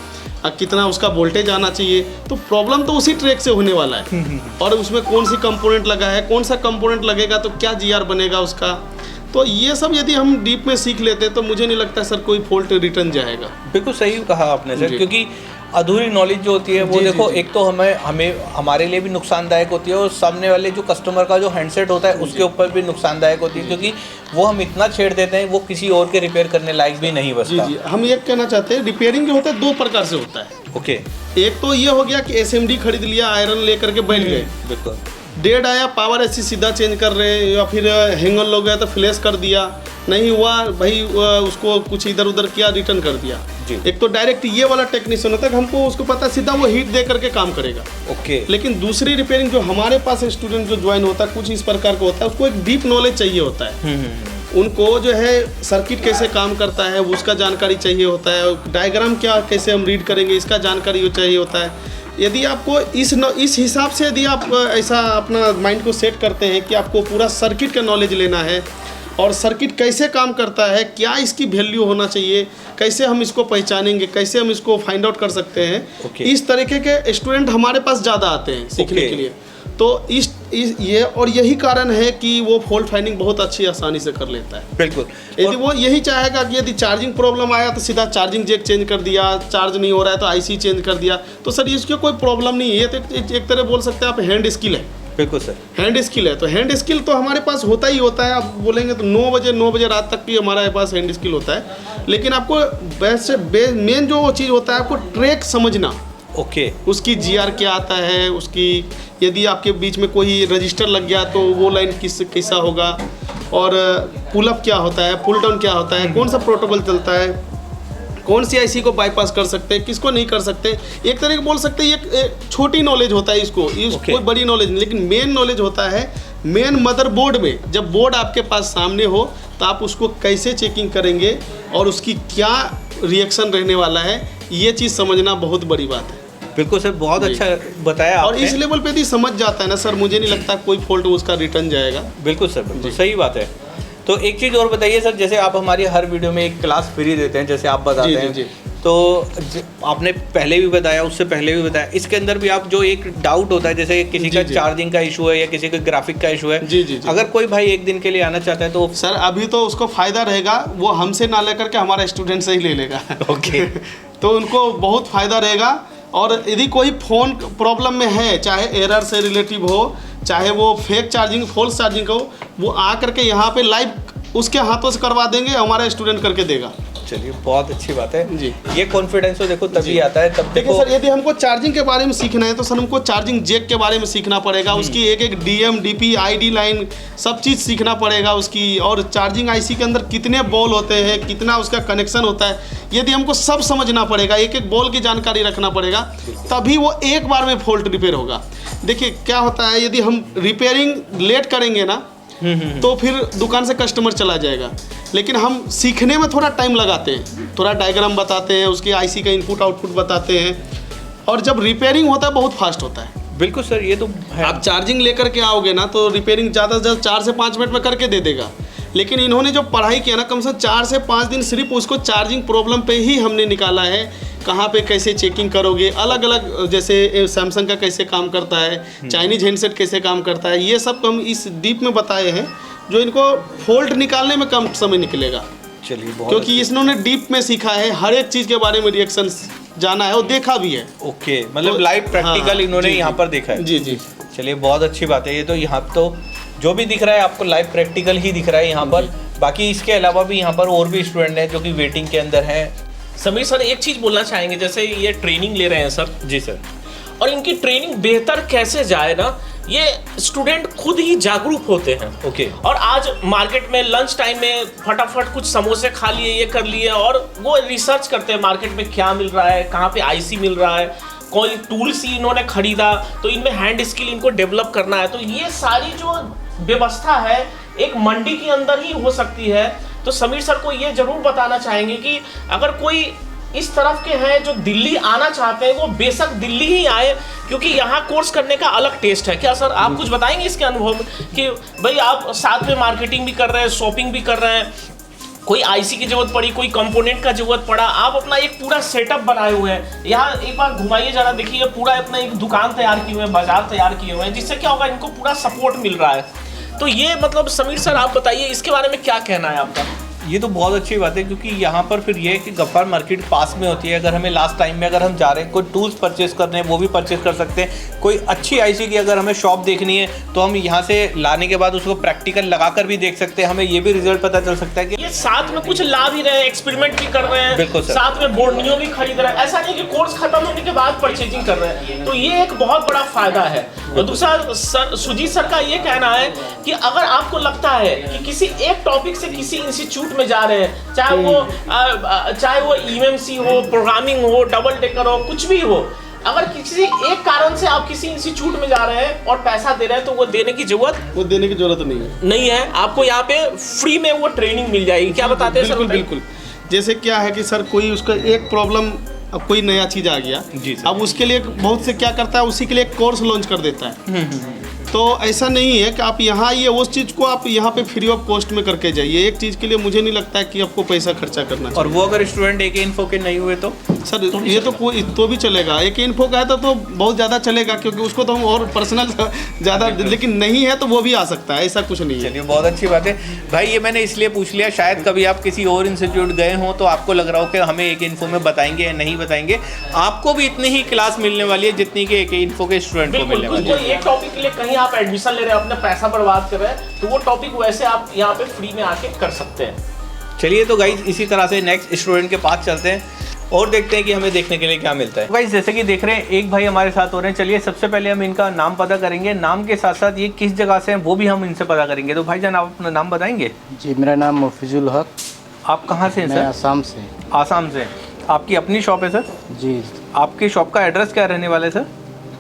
कितना उसका वोल्टेज आना चाहिए, तो प्रॉब्लम तो उसी ट्रैक से होने वाला है। और उसमें कौन सी कंपोनेंट लगा है, कौन सा कंपोनेंट लगेगा तो क्या GR बनेगा उसका, तो ये सब यदि हम डीप में सीख लेते हैं तो मुझे नहीं लगता सर कोई फॉल्ट रिटर्न जाएगा। बिल्कुल सही कहा आपने सर, क्योंकि अधूरी नॉलेज जो होती है वो देखो एक तो हमें हमारे लिए भी नुकसानदायक होती है और सामने वाले जो कस्टमर का जो हैंडसेट होता है उसके ऊपर भी नुकसानदायक होती है, क्योंकि वो हम इतना छेड़ देते हैं वो किसी और के रिपेयर करने लायक भी नहीं बचता। जी हम ये कहना चाहते हैं रिपेयरिंग जो होता है 2 प्रकार से होता है। ओके, एक तो ये हो गया कि SMD खरीद लिया, आयरन लेकर के बैठ गए, बिल्कुल डेड आया पावर ऐसी सीधा चेंज कर रहे हैं, या फिर हैंगल हो गया तो फ्लैश कर दिया, नहीं हुआ भाई उसको कुछ इधर उधर किया रिटर्न कर दिया जी। एक तो डायरेक्ट ये वाला टेक्नीशियन होता है कि हमको उसको पता सीधा वो हीट दे करके काम करेगा। ओके, लेकिन दूसरी रिपेयरिंग जो हमारे पास स्टूडेंट जो ज्वाइन होता है कुछ इस प्रकार का होता है, उसको एक डीप नॉलेज चाहिए होता है। उनको जो है सर्किट कैसे काम करता है उसका जानकारी चाहिए होता है, डायग्राम क्या कैसे हम रीड करेंगे इसका जानकारी चाहिए होता है। यदि आपको इस हिसाब से यदि आप ऐसा अपना माइंड को सेट करते हैं कि आपको पूरा सर्किट का नॉलेज लेना है और सर्किट कैसे काम करता है, क्या इसकी वैल्यू होना चाहिए, कैसे हम इसको पहचानेंगे, कैसे हम इसको फाइंड आउट कर सकते हैं, इस तरीके के स्टूडेंट हमारे पास ज़्यादा आते हैं सीखने के लिए। तो यही कारण है कि वो फॉल्ट फाइंडिंग बहुत अच्छी आसानी से कर लेता है। बिल्कुल, यदि वो यही चाहेगा कि यदि चार्जिंग प्रॉब्लम आया तो सीधा चार्जिंग जैक चेंज कर दिया, चार्ज नहीं हो रहा है तो IC चेंज कर दिया, तो सर इसकी कोई प्रॉब्लम नहीं है, ये तो एक तरह बोल सकते हैं आप हैंड स्किल है। बिल्कुल सर, हैंड स्किल है, तो हैंड स्किल तो हमारे पास होता ही होता है। आप बोलेंगे तो 9 बजे रात तक भी हमारे पास हैंड स्किल होता है, लेकिन आपको मेन जो चीज़ होता है आपको ट्रैक समझना। ओके, उसकी GR क्या आता है, उसकी यदि आपके बीच में कोई रजिस्टर लग गया तो वो लाइन कैसा होगा, और पुल अप क्या होता है, पुल डाउन क्या होता है, कौन सा प्रोटोकॉल चलता है, कौन सी IC को बाईपास कर सकते हैं, किसको नहीं कर सकते। एक तरीके बोल सकते हैं ये छोटी नॉलेज होता है, इसको कोई बड़ी नॉलेज नहीं, लेकिन मेन नॉलेज होता है मेन मदरबोर्ड में। जब बोर्ड आपके पास सामने हो तो आप उसको कैसे चेकिंग करेंगे और उसकी क्या रिएक्शन रहने वाला है, ये चीज़ समझना बहुत बड़ी बात है। बिल्कुल सर, बहुत अच्छा बताया और आपने। इस लेवल पे भी समझ जाता है ना सर, मुझे नहीं लगता कोई फॉल्ट उसका रिटर्न जाएगा। बिल्कुल सर, बिल्कुल सही बात है। तो एक चीज़ और बताइए सर, जैसे आप हमारी हर वीडियो में एक क्लास फ्री देते हैं जैसे आप बताते हैं, तो आपने पहले भी बताया, उससे पहले भी बताया, इसके अंदर भी आप जो एक डाउट होता है जैसे किसी का चार्जिंग का इशू है या किसी का ग्राफिक का इशू है, अगर कोई भाई एक दिन के लिए आना चाहता है तो सर अभी तो उसको फ़ायदा रहेगा, वो हमसे ना लेकर के हमारा स्टूडेंट से ही ले लेगा। ओके तो उनको बहुत फ़ायदा रहेगा। और यदि कोई फ़ोन प्रॉब्लम में है, चाहे एरर से रिलेटिव हो, चाहे वो फेक चार्जिंग फॉल्स चार्जिंग हो, वो आ करके यहाँ पे लाइव उसके हाथों से करवा देंगे, हमारा स्टूडेंट करके देगा। चलिए, बहुत अच्छी बात है जी। ये कॉन्फिडेंस तो देखो तभी आता है तब देखो सर, यदि हमको चार्जिंग के बारे में सीखना है तो सर हमको चार्जिंग जैक के बारे में सीखना पड़ेगा, उसकी एक DM DP ID लाइन सब चीज़ सीखना पड़ेगा उसकी, और चार्जिंग IC के अंदर कितने बॉल होते हैं, कितना उसका कनेक्शन होता है, यदि हमको सब समझना पड़ेगा, एक एक बॉल की जानकारी रखना पड़ेगा, तभी वो एक बार में फॉल्ट रिपेयर होगा। देखिए क्या होता है, यदि हम रिपेयरिंग लेट करेंगे ना तो फिर दुकान से कस्टमर चला जाएगा, लेकिन हम सीखने में थोड़ा टाइम लगाते हैं, थोड़ा डायग्राम बताते हैं, उसके IC का इनपुट आउटपुट बताते हैं, और जब रिपेयरिंग होता है बहुत फास्ट होता है। बिल्कुल सर, ये तो है। आप चार्जिंग लेकर के आओगे ना तो रिपेयरिंग ज़्यादा से ज़्यादा 4 से 5 मिनट में करके दे देगा, लेकिन इन्होंने जो पढ़ाई किया ना कम से कम 4 से 5 दिन सिर्फ उसको चार्जिंग प्रॉब्लम पे ही हमने निकाला है। कहाँ पे कैसे चेकिंग करोगे, अलग अलग जैसे सैमसंग का कैसे काम करता है, चाइनीज हैंडसेट कैसे काम करता है, ये सब हम इस डीप में बताए हैं जो इनको फॉल्ट निकालने में कम समय निकलेगा। चलिए, क्योंकि इन्होंने डीप में सीखा है, हर एक चीज़ के बारे में रिएक्शन जाना है और देखा भी है। ओके, मतलब लाइव प्रैक्टिकल इन्होंने यहाँ पर देखा है। जी। चलिए, बहुत अच्छी बात है। ये तो यहाँ तो जो भी दिख रहा है आपको लाइव प्रैक्टिकल ही दिख रहा है यहाँ पर। बाकी इसके अलावा भी यहाँ पर और भी स्टूडेंट हैं जो कि वेटिंग के अंदर हैं। समीर सर, एक चीज़ बोलना चाहेंगे, जैसे ये ट्रेनिंग ले रहे हैं सर। जी सर। और इनकी ट्रेनिंग बेहतर कैसे जाए ना, ये स्टूडेंट खुद ही जागरूक होते हैं। ओके। और आज मार्केट में लंच टाइम में फटाफट कुछ समोसे खा लिए, ये कर लिए, और वो रिसर्च करते हैं मार्केट में क्या मिल रहा है, कहाँ पे IC मिल रहा है, कोई टूल्स ही इन्होंने खरीदा तो इनमें हैंड स्किल इनको डेवलप करना है। तो ये सारी जो व्यवस्था है एक मंडी के अंदर ही हो सकती है। तो समीर सर को ये जरूर बताना चाहेंगे कि अगर कोई इस तरफ के हैं जो दिल्ली आना चाहते हैं, वो बेशक दिल्ली ही आए, क्योंकि यहाँ कोर्स करने का अलग टेस्ट है। क्या सर आप कुछ बताएंगे इसके अनुभव में कि भाई आप साथ में मार्केटिंग भी कर रहे हैं, शॉपिंग भी कर रहे हैं, कोई IC की जरूरत पड़ी, कोई कंपोनेंट का जरूरत पड़ा, आप अपना एक पूरा सेटअप बनाए हुए हैं। यहाँ एक बार घुमाइए जरा, देखिए पूरा अपना एक दुकान तैयार किए हुए हैं, बाजार तैयार किए हुए हैं, जिससे क्या होगा, इनको पूरा सपोर्ट मिल रहा है। तो ये मतलब समीर सर आप बताइए इसके बारे में क्या कहना है आपका। ये तो बहुत अच्छी बात है, क्योंकि यहाँ पर फिर ये है कि गफ्फार मार्केट पास में होती है। अगर हमें लास्ट टाइम में अगर हम जा रहे हैं कोई टूल्स परचेज करने हैं वो भी परचेज कर सकते हैं। कोई अच्छी आईसी की अगर हमें शॉप देखनी है तो हम यहाँ से लाने के बाद उसको प्रैक्टिकल लगाकर भी देख सकते हैं, हमें ये भी रिजल्ट पता चल सकता है कि ये साथ में कुछ ला भी रहे हैं, एक्सपेरिमेंट भी कर रहे हैं, बिल्कुल सर। साथ में बोर्डनियो भी खरीद रहे हैं। ऐसा नहीं कि कोर्स खत्म होने के बाद परचेजिंग कर रहे हैं, तो ये एक बहुत बड़ा फायदा है। और दूसरा सुजीत सर का ये कहना है कि अगर आपको लगता है कि किसी एक टॉपिक से किसी इंस्टीट्यूट में जा रहे हैं, चाहे वो ईएमसी हो, प्रोग्रामिंग हो, डबल डेकर हो, कुछ भी हो, अगर किसी एक कारण से आप किसी इंस्टीट्यूट में जा रहे हैं और पैसा दे रहे हैं तो वो देने की जरूरत नहीं है। आपको यहाँ पे फ्री में वो ट्रेनिंग मिल जाएगी। क्या बताते हैं सर? बिल्कुल। जैसे क्या है कि सर कोई उसका एक प्रॉब्लम, अब कोई नया चीज़ आ गया जी सर। अब उसके लिए बहुत से क्या करता है, उसी के लिए एक कोर्स लॉन्च कर देता है। तो ऐसा नहीं है कि आप यहाँ आइए, उस चीज़ को आप यहाँ पे फ्री ऑफ कॉस्ट में करके जाइए। एक चीज़ के लिए मुझे नहीं लगता है कि आपको पैसा खर्चा करना चाहिए। और वो अगर स्टूडेंट AK इन्फो के नहीं हुए तो सर ये तो कोई तो भी चलेगा। AK इन्फो का है तो बहुत ज़्यादा चलेगा, क्योंकि उसको तो हम और पर्सनल ज़्यादा, लेकिन नहीं है तो वो भी आ सकता है, ऐसा कुछ नहीं है। चलिए बहुत अच्छी बात है भाई। ये मैंने इसलिए पूछ लिया, शायद कभी आप किसी और इंस्टीट्यूट गए हों तो आपको लग रहा हो कि हमें AK इन्फो में बताएंगे या नहीं बताएंगे। आपको भी इतनी ही क्लास मिलने वाली है जितनी कि AK इन्फो के स्टूडेंट को मिलने वाली है। एक टॉपिक के लिए कहीं आप एडमिशन ले रहे हैं, अपना पैसा बर्बाद कर रहे हैं, तो वो टॉपिक वैसे आप यहाँ पे फ्री में आके कर सकते हैं। चलिए तो गाइज इसी तरह से नेक्स्ट स्टूडेंट के पास चलते हैं और देखते हैं कि हमें देखने के लिए क्या मिलता है। गाइज जैसे कि देख रहे हैं एक भाई हमारे साथ हो रहे हैं। चलिए सबसे पहले हम इनका नाम पता करेंगे, नाम के साथ साथ ये किस जगह से हैं वो भी हम इनसे पता करेंगे। तो भाईजान आप अपना नाम बताएंगे? जी मेरा नाम मुफिजुल हक। आप कहाँ से हैं सर? आसाम से। आसाम से। आपकी अपनी शॉप है सर? जी। आपकी शॉप का एड्रेस क्या रहने वाला है सर?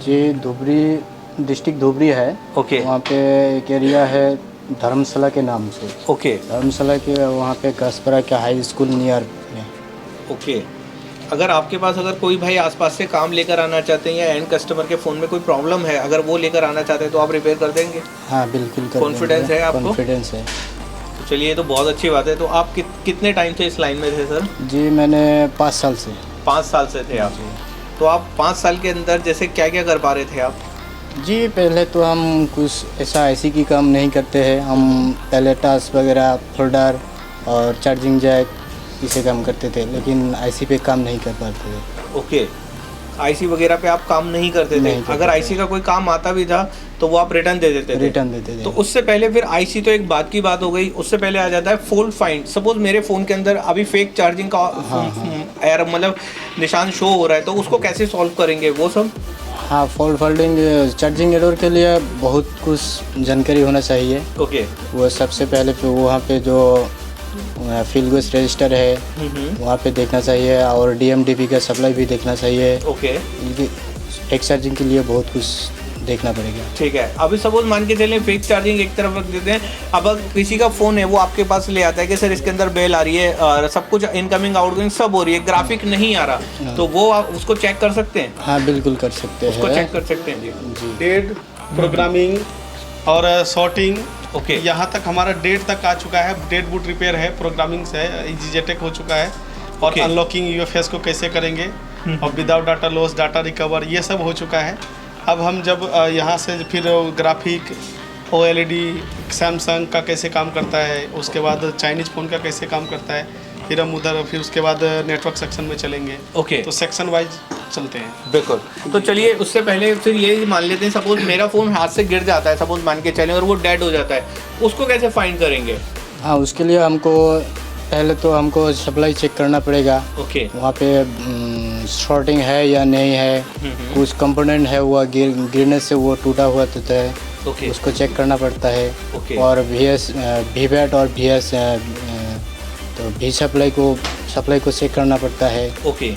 जी धुबरी, डिस्ट्रिक्ट धुबरी है। ओके। वहाँ पे एक एरिया है धर्मशाला के नाम से। ओके। धर्मशाला के वहाँ पे कसपरा के हाई स्कूल नियर में। ओके। अगर आपके पास अगर कोई भाई आसपास से काम लेकर आना चाहते हैं या एंड कस्टमर के फ़ोन में कोई प्रॉब्लम है, अगर वो लेकर आना चाहते हैं तो आप रिपेयर कर देंगे? हाँ बिल्कुल कर कॉन्फिडेंस है आपको? कॉन्फिडेंस है। तो चलिए ये तो बहुत अच्छी बात है। तो आप कितने टाइम से इस लाइन में थे सर? जी मैंने 5 साल से। 5 साल से थे आप? तो आप 5 साल के अंदर जैसे क्या क्या कर पा रहे थे आप? जी पहले तो हम कुछ ऐसा IC की काम नहीं करते हैं। हम पहले टास्क वगैरह, फोल्डर और चार्जिंग जैक इसे काम करते थे, लेकिन IC पे काम नहीं कर पाते थे। ओके। IC वगैरह पे आप काम नहीं करते थे? अगर IC का कोई काम आता भी था तो वो आप रिटर्न दे देते थे? रिटर्न देते थे। तो उससे पहले फिर IC तो एक बात की बात हो गई, उससे पहले आ जाता है फॉल्ट फाइंड। सपोज मेरे फ़ोन के अंदर अभी फेक चार्जिंग का एरर मतलब निशान शो हो रहा है, तो उसको कैसे सॉल्व करेंगे वो सब? हाँ फॉल्ट फोल्डिंग चार्जिंग एरर के लिए बहुत कुछ जानकारी होना चाहिए। ओके। वो सबसे पहले तो वहाँ पे जो फिलगोस रजिस्टर है वहाँ पे देखना चाहिए, और DMDP का सप्लाई भी देखना चाहिए। ओके। फेक चार्जिंग के लिए बहुत कुछ देखना पड़ेगा। ठीक है। अभी सपोज मान के चलें फेक चार्जिंग एक तरफ रख देते हैं, अब अगर किसी का फ़ोन है वो आपके पास ले आता है कि सर इसके अंदर बेल आ रही है और सब कुछ इनकमिंग आउटगोइंग सब हो रही है, ग्राफिक नहीं आ रहा, तो वो आप उसको चेक कर सकते हैं? हाँ बिल्कुल कर सकते हैं, उसको चेक कर सकते हैं जी। डेट, प्रोग्रामिंग और सॉर्टिंग। ओके। यहाँ तक हमारा डेट तक आ चुका है, डेट बूट रिपेयर है, प्रोग्रामिंग से है, EasyJetec हो चुका है, और अनलॉकिंग UFS को कैसे करेंगे और without data loss, data recover, ये सब हो चुका है। अब हम जब यहाँ से फिर ग्राफिक, OLED, सैमसंग का कैसे काम करता है, उसके बाद चाइनीज़ फ़ोन का कैसे काम करता है, फिर हम उधर फिर उसके बाद नेटवर्क सेक्शन में चलेंगे। ओके। तो सेक्शन वाइज चलते हैं। बिल्कुल। तो चलिए उससे पहले फिर ये मान लेते हैं सपोज मेरा फ़ोन हाथ से गिर जाता है, सपोज मान के चलें, और वो डेड हो जाता है, उसको कैसे फाइंड करेंगे? हाँ उसके लिए हमको पहले तो हमको सप्लाई चेक करना पड़ेगा। ओके। वहाँ पे शॉर्टिंग है या नहीं है, कुछ कंपोनेंट है वो गिरने से वो टूटा हुआ होता है। ओके। उसको चेक करना पड़ता है। ओके। और VBAT और VS तो भी सप्लाई को चेक करना पड़ता है। ओके।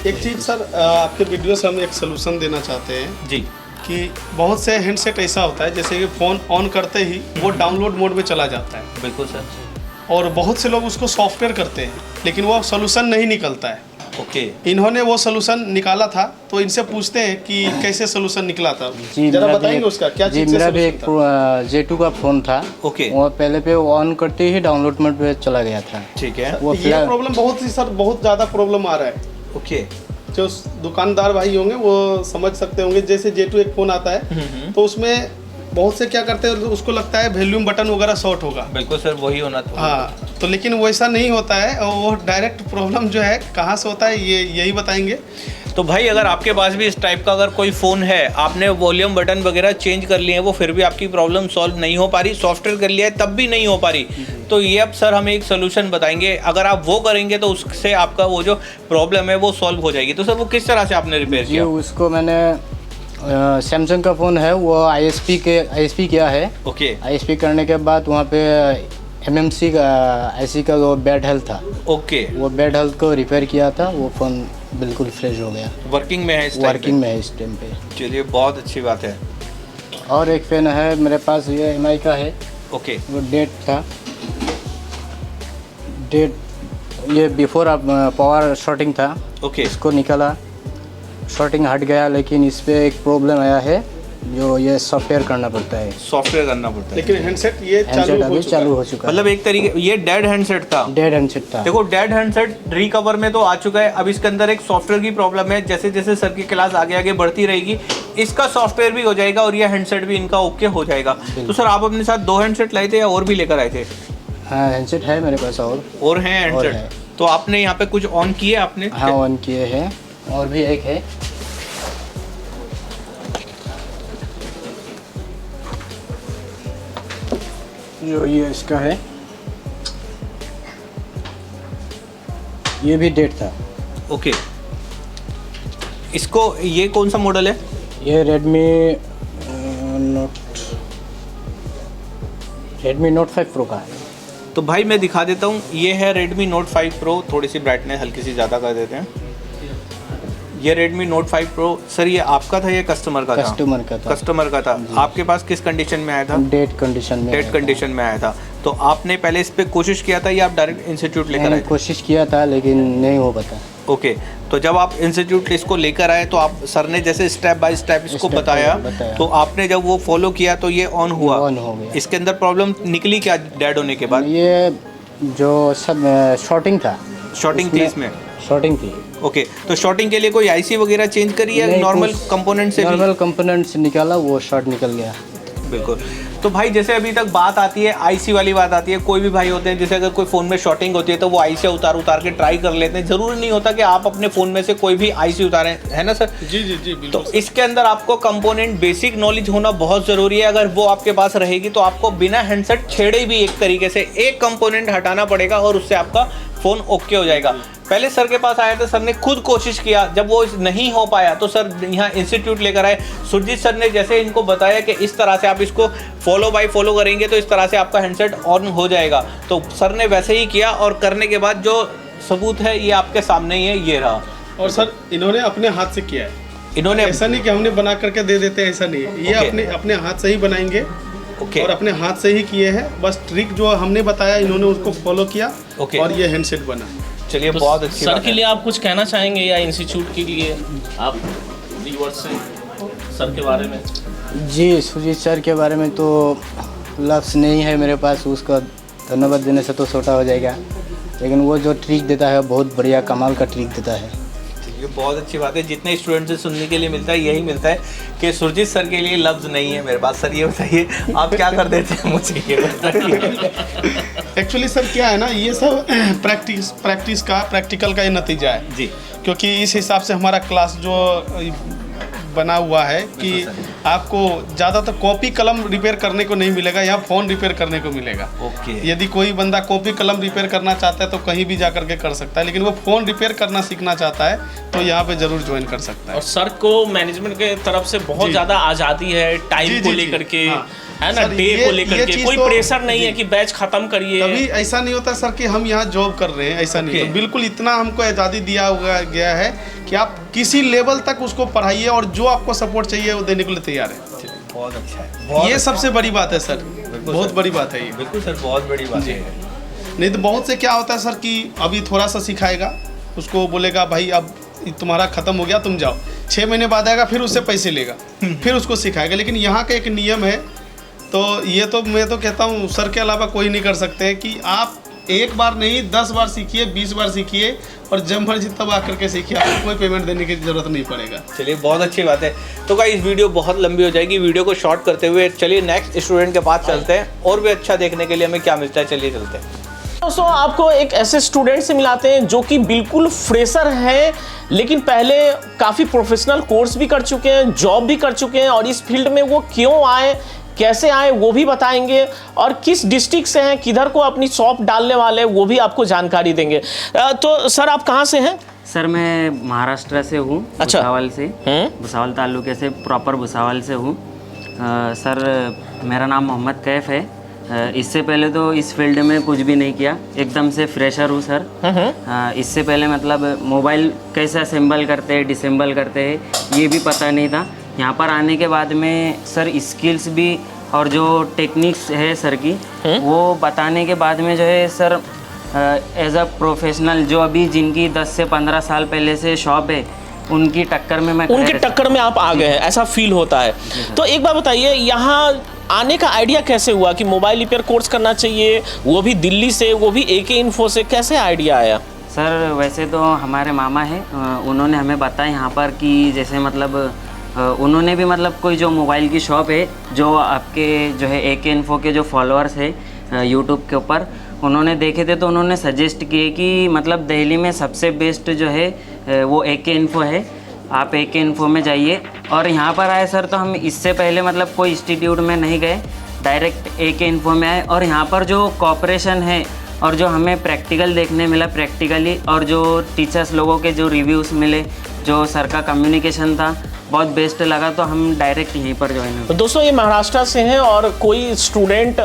एक चीज़ सर आपके वीडियो से हम एक सोल्यूशन देना चाहते हैं जी, कि बहुत से हैंडसेट ऐसा होता है जैसे कि फ़ोन ऑन करते ही वो डाउनलोड मोड में चला जाता है। बिल्कुल सर। और बहुत से लोग उसको सॉफ्टवेयर करते हैं, लेकिन वो सोल्यूशन नहीं निकलता है। ओके। इन्होंने वो सोल्यूशन निकाला था, तो इनसे पूछते हैं कि कैसे सोल्यूशन निकला था। जी जरा मेरा बताएंगे भी उसका क्या जी चीज़ से मेरा भी एक solution था? J2 का फ़ोन था। ओके। वो पहले पे ऑन करते ही डाउनलोड मोड पे चला गया था। ठीक है। वो ये प्रॉब्लम बहुत ज़्यादा प्रॉब्लम आ रहा है। ओके। जो दुकानदार भाई होंगे वो समझ सकते होंगे। जैसे J2 एक फ़ोन आता है तो उसमें बहुत से क्या करते हैं, उसको लगता है वॉल्यूम बटन वगैरह शॉर्ट होगा। बिल्कुल सर, वही होना था। हाँ, तो लेकिन वैसा नहीं होता है, और वो डायरेक्ट प्रॉब्लम जो है कहाँ से होता है ये यही बताएंगे। तो भाई अगर आपके पास भी इस टाइप का अगर कोई फ़ोन है, आपने वॉल्यूम बटन वगैरह चेंज कर लिए हैं, वो फिर भी आपकी प्रॉब्लम सॉल्व नहीं हो पा रही, सॉफ्टवेयर कर लिया है तब भी नहीं हो पा रही, तो ये अब सर हमें एक सोल्यूशन बताएंगे। अगर आप वो करेंगे तो उससे आपका वो जो प्रॉब्लम है वो सॉल्व हो जाएगी। तो सर वो किस तरह से आपने रिपेयर किया? उसको मैंने सैमसंग का फ़ोन है, वो ISP किया है। ओके। ISP करने के बाद वहाँ पे MMC का IC का वो बैड हेल्थ था। ओके। वो बैड हेल्थ को रिपेयर किया था, वो फ़ोन बिल्कुल फ्रेश हो गया। वर्किंग में है इस टाइम पे? वर्किंग में है इस टाइम पे। चलिए बहुत अच्छी बात है। और एक फ़ैन है मेरे पास, ये MI का है। ओके। वो डेट था, ये बिफोर आप पावर शॉर्टिंग था। ओके। इसको निकाला, शॉर्टिंग हट गया, लेकिन इस पे एक प्रॉब्लम आया है जो ये सॉफ्टवेयर करना पड़ता है। सॉफ्टवेयर करना पड़ता है, लेकिन हैंडसेट ये हैंडसेट अभी चालू हो चुका है। मतलब एक तरीके ये डेड हैंडसेट था। डेड हैंडसेट था। देखो डेड हैंडसेट रिकवर में तो आ चुका है, अब इसके अंदर एक सॉफ्टवेयर की प्रॉब्लम है। जैसे जैसे सर की क्लास आगे आगे बढ़ती रहेगी, इसका सॉफ्टवेयर भी हो जाएगा और ये हैंडसेट भी इनका ओके हो जाएगा। तो सर आप अपने साथ 2 हैंडसेट लाए थे या और भी लेकर आए थे? हाँ, हैंडसेट है मेरे पास और हैं हैंडसेट। तो आपने यहाँ पे कुछ ऑन किए आपने? हाँ, ऑन किए हैं। और भी एक है, जो ये इसका है, ये भी डेट था। ओके। इसको ये कौन सा मॉडल है? ये रेडमी नोट 5 प्रो का है। तो भाई मैं दिखा देता हूँ, ये है Redmi Note 5 Pro। थोड़ी सी ब्राइटनेस हल्की सी ज़्यादा कर देते हैं। ये Redmi Note 5 Pro सर, ये आपका था या कस्टमर का था? कस्टमर का था। आपके पास किस कंडीशन में आया था? डेट कंडीशन में आया था। तो आपने पहले इस पे कोशिश किया था या आप डायरेक्ट इंस्टीट्यूट लेकर आए? कोशिश किया था लेकिन नहीं हो पाता। ओके। तो जब आप इंस्टीट्यूट इसको लेकर आए तो आप सर ने जैसे स्टेप बाय स्टेप इसको बताया, तो आपने जब वो फॉलो किया तो ये ऑन हुआ? ऑन हो गया। इसके अंदर प्रॉब्लम निकली क्या डेड होने के बाद? ये जो सब शॉर्टिंग था। शॉर्टिंग थी इसमें? शॉर्टिंग थी। ओके। तो शॉर्टिंग के लिए कोई IC वगैरह चेंज करी या नॉर्मल कंपोनेंट से? नॉर्मल कंपोनेंट से निकाला, वो शॉर्ट निकल गया। बिल्कुल। तो भाई जैसे अभी तक बात आती है IC वाली बात आती है, कोई भी भाई होते हैं जैसे अगर कोई फ़ोन में शॉर्टिंग होती है तो वो IC उतार के ट्राई कर लेते हैं। ज़रूरी नहीं होता कि आप अपने फ़ोन में से कोई भी IC उतारें, है ना सर? जी बिल्कुल। तो इसके अंदर आपको कंपोनेंट बेसिक नॉलेज होना बहुत ज़रूरी है। अगर वो आपके पास रहेगी तो आपको बिना हैंडसेट छेड़े भी एक तरीके से एक कंपोनेंट हटाना पड़ेगा और उससे आपका फ़ोन ओके हो जाएगा। पहले सर के पास आया था, सर ने खुद कोशिश किया, जब वो नहीं हो पाया तो सर यहाँ इंस्टीट्यूट लेकर आए। सुरजीत सर ने जैसे इनको बताया कि इस तरह से आप इसको फॉलो बाय फॉलो करेंगे तो इस तरह से आपका हैंडसेट ऑन हो जाएगा, तो सर ने वैसे ही किया और करने के बाद जो सबूत है ये आपके सामने ही है, ये रहा। और सर इन्होंने अपने हाथ से किया है, इन्होंने ऐसा नहीं कि हमने बना करके दे देते हैं, ऐसा नहीं है। ये अपने हाथ से ही बनाएंगे। और अपने हाथ से ही किए हैं, बस ट्रिक जो हमने बताया इन्होंने उसको फॉलो किया और ये हैंडसेट बना। चलिए तो बहुत अच्छी सर के लिए आप कुछ कहना चाहेंगे या इंस्टीट्यूट के लिए आप व्यूअर्स से सर के बारे में? जी, सुजीत सर के बारे में तो लफ्ज़ नहीं है मेरे पास, उसका धन्यवाद देने से तो छोटा हो जाएगा, लेकिन वो जो ट्रिक देता है बहुत बढ़िया कमाल का ट्रिक देता है। ये बहुत अच्छी बात है। जितने स्टूडेंट से सुनने के लिए मिलता है यही मिलता है कि सुरजीत सर के लिए लफ्ज़ नहीं है मेरे पास। सर ये बताइए आप क्या कर देते हैं, मुझे ये बताइए। एक्चुअली सर क्या है ना, ये सब प्रैक्टिकल का ये नतीजा है जी, क्योंकि इस हिसाब से हमारा क्लास जो बना हुआ है कि आपको ज़्यादातर कॉपी कलम रिपेयर करने को नहीं मिलेगा, यहाँ फ़ोन रिपेयर करने को मिलेगा। ओके। यदि कोई बंदा कॉपी कलम रिपेयर करना चाहता है तो कहीं भी जा करके कर सकता है, लेकिन वो फ़ोन रिपेयर करना सीखना चाहता है तो यहाँ पे ज़रूर ज्वाइन कर सकता है। और सर को मैनेजमेंट के तरफ से बहुत ज़्यादा आज़ादी है, टाइम को लेकर के, है ना, डे को लेकर के कोई प्रेशर नहीं है कि बैच खत्म करिए। कभी ऐसा नहीं होता सर कि हम यहाँ जॉब कर रहे हैं, ऐसा नहीं है। बिल्कुल इतना हमको आज़ादी दिया गया है कि आप किसी लेवल तक उसको पढ़ाइए और जो आपको सपोर्ट चाहिए वो देने के लिए तैयार है। बहुत अच्छा है, ये सबसे बड़ी बात है सर, बहुत बड़ी बात है ये। बिल्कुल सर, बहुत बड़ी बात है। नहीं तो बहुत से क्या होता है सर कि अभी थोड़ा सा सिखाएगा, उसको बोलेगा भाई अब तुम्हारा ख़त्म हो गया तुम जाओ, 6 महीने बाद आएगा फिर उससे पैसे लेगा, फिर उसको सिखाएगा। लेकिन यहाँ का एक नियम है, तो ये तो मैं तो कहता हूँ सर के अलावा कोई नहीं कर सकते कि आप एक बार नहीं 10 बार सीखिए, 20 बार सीखिए और जब मर्जी तब आकर के सीखिए, आपको कोई पेमेंट देने की जरूरत नहीं पड़ेगा। चलिए बहुत अच्छी बात है। तो गाइस वीडियो बहुत लंबी हो जाएगी, वीडियो को शॉर्ट करते हुए चलिए नेक्स्ट स्टूडेंट के पास चलते हैं और भी अच्छा देखने के लिए हमें क्या मिलता है, चलिए चलते हैं। दोस्तों आपको एक ऐसे स्टूडेंट से मिलाते हैं जो कि बिल्कुल फ्रेशर हैं, लेकिन पहले काफ़ी प्रोफेशनल कोर्स भी कर चुके हैं, जॉब भी कर चुके हैं, और इस फील्ड में वो क्यों आए, कैसे आए वो भी बताएंगे, और किस डिस्ट्रिक्ट से हैं, किधर को अपनी शॉप डालने वाले हैं वो भी आपको जानकारी देंगे। तो सर आप कहाँ से हैं? सर मैं महाराष्ट्र से हूँ, अच्छा। भुसावल से, भुसावल तालुके से, प्रॉपर भुसावल से हूँ। सर मेरा नाम मोहम्मद कैफ है। इससे पहले तो इस फील्ड में कुछ भी नहीं किया, एकदम से फ्रेशर हूँ सर। इससे पहले मतलब मोबाइल कैसे असेंबल करते हैं, डिसेंबल करते हैं, ये भी पता नहीं था। यहाँ पर आने के बाद में सर स्किल्स भी और जो टेक्निक्स है सर की वो बताने के बाद में जो है सर एज अ प्रोफेशनल जो अभी जिनकी 10 से 15 साल पहले से शॉप है उनकी टक्कर में मैं उनके टक्कर में आप आ गए हैं, ऐसा फील होता है। तो एक बात बताइए, यहाँ आने का आइडिया कैसे हुआ कि मोबाइल रिपेयर कोर्स करना चाहिए, वो भी दिल्ली से, वो भी एके इन्फो से, कैसे आइडिया आया? सर वैसे तो हमारे मामा हैं, उन्होंने हमें बताया यहाँ पर कि जैसे मतलब उन्होंने भी मतलब कोई जो मोबाइल की शॉप है जो आपके जो है एके इन्फो के जो फॉलोअर्स है यूट्यूब के ऊपर उन्होंने देखे थे, तो उन्होंने सजेस्ट किए कि मतलब दिल्ली में सबसे बेस्ट जो है वो एके इन्फो है, आप एके इन्फो में जाइए। और यहाँ पर आए सर तो हम इससे पहले मतलब कोई इंस्टीट्यूट में नहीं गए, डायरेक्ट एके इन्फो में आए, और यहाँ पर जो कॉपरेशन है और जो हमें प्रैक्टिकल देखने मिला प्रैक्टिकली, और जो टीचर्स लोगों के जो रिव्यूज़ मिले, जो सर का कम्युनिकेशन था बहुत बेस्ट लगा, तो हम डायरेक्ट यहीं पर ज्वाइन हुए। तो दोस्तों ये महाराष्ट्र से हैं, और कोई स्टूडेंट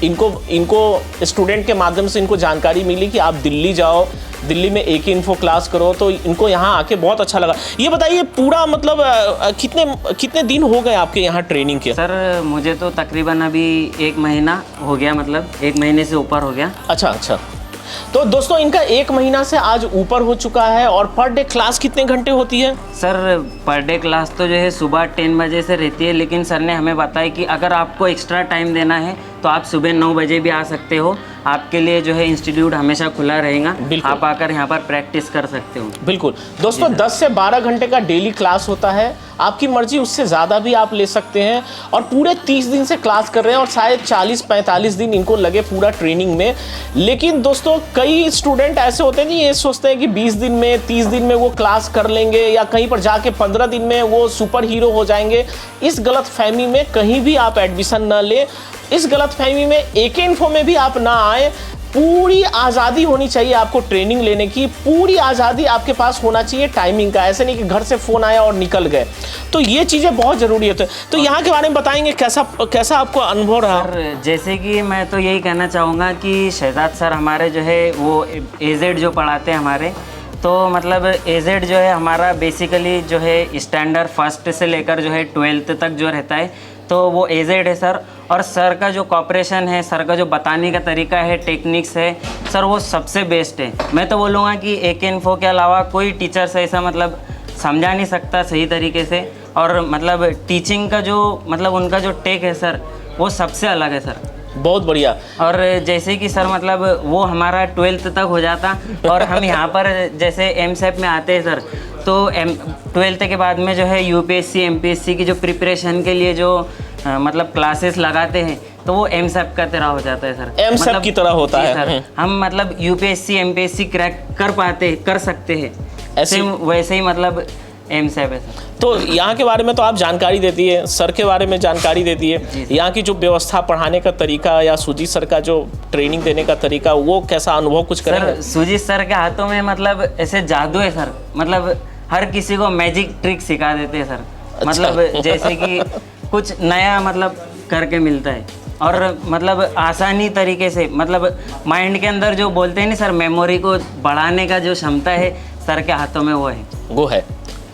इनको स्टूडेंट के माध्यम से इनको जानकारी मिली कि आप दिल्ली जाओ, दिल्ली में एके इन्फो क्लास करो, तो इनको यहाँ आके बहुत अच्छा लगा। ये बताइए पूरा मतलब कितने दिन हो गए आपके यहाँ ट्रेनिंग के? सर मुझे तो तकरीबन अभी 1 महीना हो गया, मतलब 1 महीने से ऊपर हो गया। अच्छा। तो दोस्तों इनका 1 महीना से आज ऊपर हो चुका है। और पर डे क्लास कितने घंटे होती है? सर पर डे क्लास तो जो है सुबह 10 बजे से रहती है, लेकिन सर ने हमें बताया कि अगर आपको एक्स्ट्रा टाइम देना है तो आप सुबह 9 बजे भी आ सकते हो, आपके लिए जो है इंस्टीट्यूट हमेशा खुला रहेगा, आप आकर यहाँ पर प्रैक्टिस कर सकते हो। बिल्कुल दोस्तों 10 से 12 घंटे का डेली क्लास होता है, आपकी मर्जी उससे ज़्यादा भी आप ले सकते हैं, और पूरे 30 दिन से क्लास कर रहे हैं, और शायद 40-45 दिन इनको लगे पूरा ट्रेनिंग में। लेकिन दोस्तों कई स्टूडेंट ऐसे होते हैं नहीं, ये सोचते हैं कि 20 दिन में 30 दिन में वो क्लास कर लेंगे, या कहीं पर जाके 15 दिन में वो सुपर हीरो हो जाएंगे। इस गलत फहमी में कहीं भी आप एडमिशन ना लें, इस गलत फहमी में एके इन्फो में भी आप ना आए। पूरी आज़ादी होनी चाहिए आपको ट्रेनिंग लेने की, पूरी आज़ादी आपके पास होना चाहिए टाइमिंग का, ऐसे नहीं कि घर से फ़ोन आया और निकल गए। तो ये चीज़ें बहुत ज़रूरी होती है। तो यहाँ के बारे में बताएंगे कैसा आपको अनुभव रहा? सर जैसे कि मैं तो यही कहना चाहूँगा कि शहजाद सर हमारे जो है वो एजेड जो पढ़ाते हैं हमारे, तो मतलब एजेड जो है हमारा बेसिकली जो है स्टैंडर्ड फर्स्ट से लेकर जो है 12th तक जो रहता है, तो वो एजेड है सर। और सर का जो कॉपरेशन है, सर का जो बताने का तरीका है, टेक्निक्स है सर, वो सबसे बेस्ट है। मैं तो बोलूँगा कि एके इन्फो के अलावा कोई टीचर से ऐसा मतलब समझा नहीं सकता सही तरीके से, और मतलब टीचिंग का जो मतलब उनका जो टेक है सर वो सबसे अलग है सर। बहुत बढ़िया। और जैसे कि सर मतलब वो हमारा 12th तक हो जाता, और हम यहाँ पर जैसे एमसेप में आते हैं सर, तो 12th के बाद में जो है यूपीएससी एमपीएससी की जो प्रिपरेशन के लिए जो मतलब क्लासेस लगाते हैं, तो वो एमसेप का तरह हो जाता है सर, एमसेप मतलब की तरह होता है सर। हम मतलब यूपीएससी एमपीएससी क्रैक कर सकते हैं, ऐसे वैसे ही मतलब एमसेप है सर। तो यहाँ के बारे में तो आप जानकारी देती है, सर के बारे में जानकारी देती है, यहाँ की जो व्यवस्था पढ़ाने का तरीका या सुजीत सर का जो ट्रेनिंग देने का तरीका, वो कैसा अनुभव कुछ करेंगे? सर सुजीत सर के हाथों में मतलब ऐसे जादू है सर, मतलब हर किसी को मैजिक ट्रिक सिखा देते हैं सर। अच्छा। मतलब जैसे कि कुछ नया मतलब करके मिलता है, और मतलब आसानी तरीके से, मतलब माइंड के अंदर जो बोलते हैं नहीं सर, मेमोरी को बढ़ाने का जो क्षमता है सर के हाथों में वो है।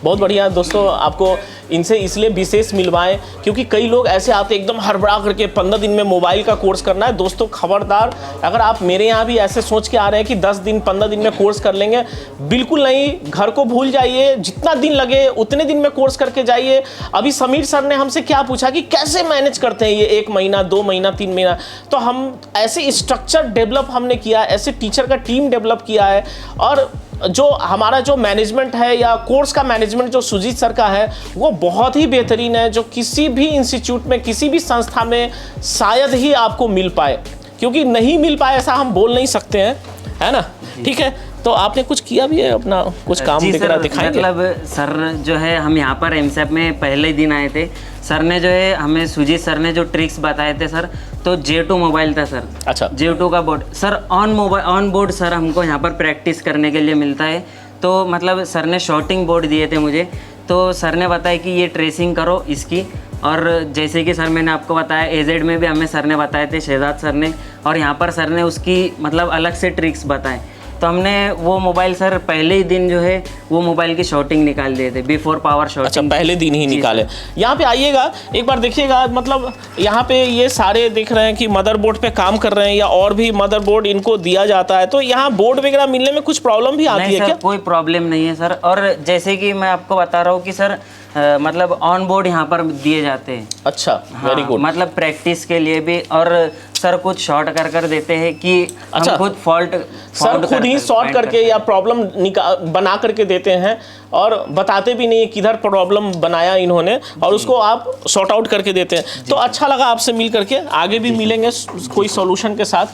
बहुत बढ़िया दोस्तों, आपको इनसे इसलिए विशेष मिलवाएं क्योंकि कई लोग ऐसे आते एकदम हड़बड़ा करके 15 दिन में मोबाइल का कोर्स करना है। दोस्तों खबरदार, अगर आप मेरे यहाँ भी ऐसे सोच के आ रहे हैं कि 10 दिन 15 दिन में कोर्स कर लेंगे, बिल्कुल नहीं। घर को भूल जाइए, जितना दिन लगे उतने दिन में कोर्स करके जाइए। अभी समीर सर ने हमसे क्या पूछा कि कैसे मैनेज करते हैं ये 1 महीना 2 महीना 3 महीना, तो हम ऐसे स्ट्रक्चर डेवलप हमने किया, ऐसे टीचर का टीम डेवलप किया है। और जो हमारा जो मैनेजमेंट है या कोर्स का मैनेजमेंट जो सुजीत सर का है वो बहुत ही बेहतरीन है, जो किसी भी इंस्टीट्यूट में किसी भी संस्था में शायद ही आपको मिल पाए, क्योंकि नहीं मिल पाए ऐसा हम बोल नहीं सकते हैं, है ना। ठीक है, तो आपने कुछ किया भी है अपना, कुछ काम वगैरह दिखाएंगे? मतलब सर जो है हम यहाँ पर एमसेप में पहले दिन आए थे, सर ने जो है हमें सुजीत सर ने जो ट्रिक्स बताए थे सर, तो J2 मोबाइल था सर। अच्छा, J2 का board sir, on board sir हमको यहाँ पर प्रैक्टिस करने के लिए मिलता है। तो मतलब सर ने शॉटिंग बोर्ड दिए थे मुझे, तो सर ने बताया कि ये ट्रेसिंग करो इसकी। और जैसे कि सर मैंने आपको बताया AZ में भी हमें सर ने बताए थे, शहजाद सर ने, और यहाँ पर सर ने उसकी मतलब अलग से ट्रिक्स बताए। तो हमने वो मोबाइल सर पहले ही दिन जो है वो मोबाइल की शॉटिंग निकाल दिए थे, बिफोर पावर शॉटिंग। अच्छा, पहले दिन ही निकाले। यहाँ पे आइएगा एक बार देखिएगा, मतलब यहाँ पे ये सारे देख रहे हैं कि मदरबोर्ड पे काम कर रहे हैं या और भी मदरबोर्ड इनको दिया जाता है, तो यहाँ बोर्ड वगैरह मिलने में कुछ प्रॉब्लम भी आती है क्या? कोई प्रॉब्लम नहीं है सर। और जैसे कि मैं आपको बता रहा हूँ कि सर मतलब ऑन बोर्ड यहाँ पर दिए जाते हैं। अच्छा, वेरी गुड। मतलब प्रैक्टिस के लिए भी, और सर कुछ शॉर्ट कर देते हैं कि अच्छा, हम खुद फॉल्ट सर खुद ही शॉर्ट करके या प्रॉब्लम बना करके देते हैं और बताते भी नहीं किधर प्रॉब्लम बनाया इन्होंने, और उसको आप सॉर्ट आउट करके देते हैं। तो अच्छा लगा आपसे मिल करके, आगे भी मिलेंगे कोई सॉल्यूशन के साथ।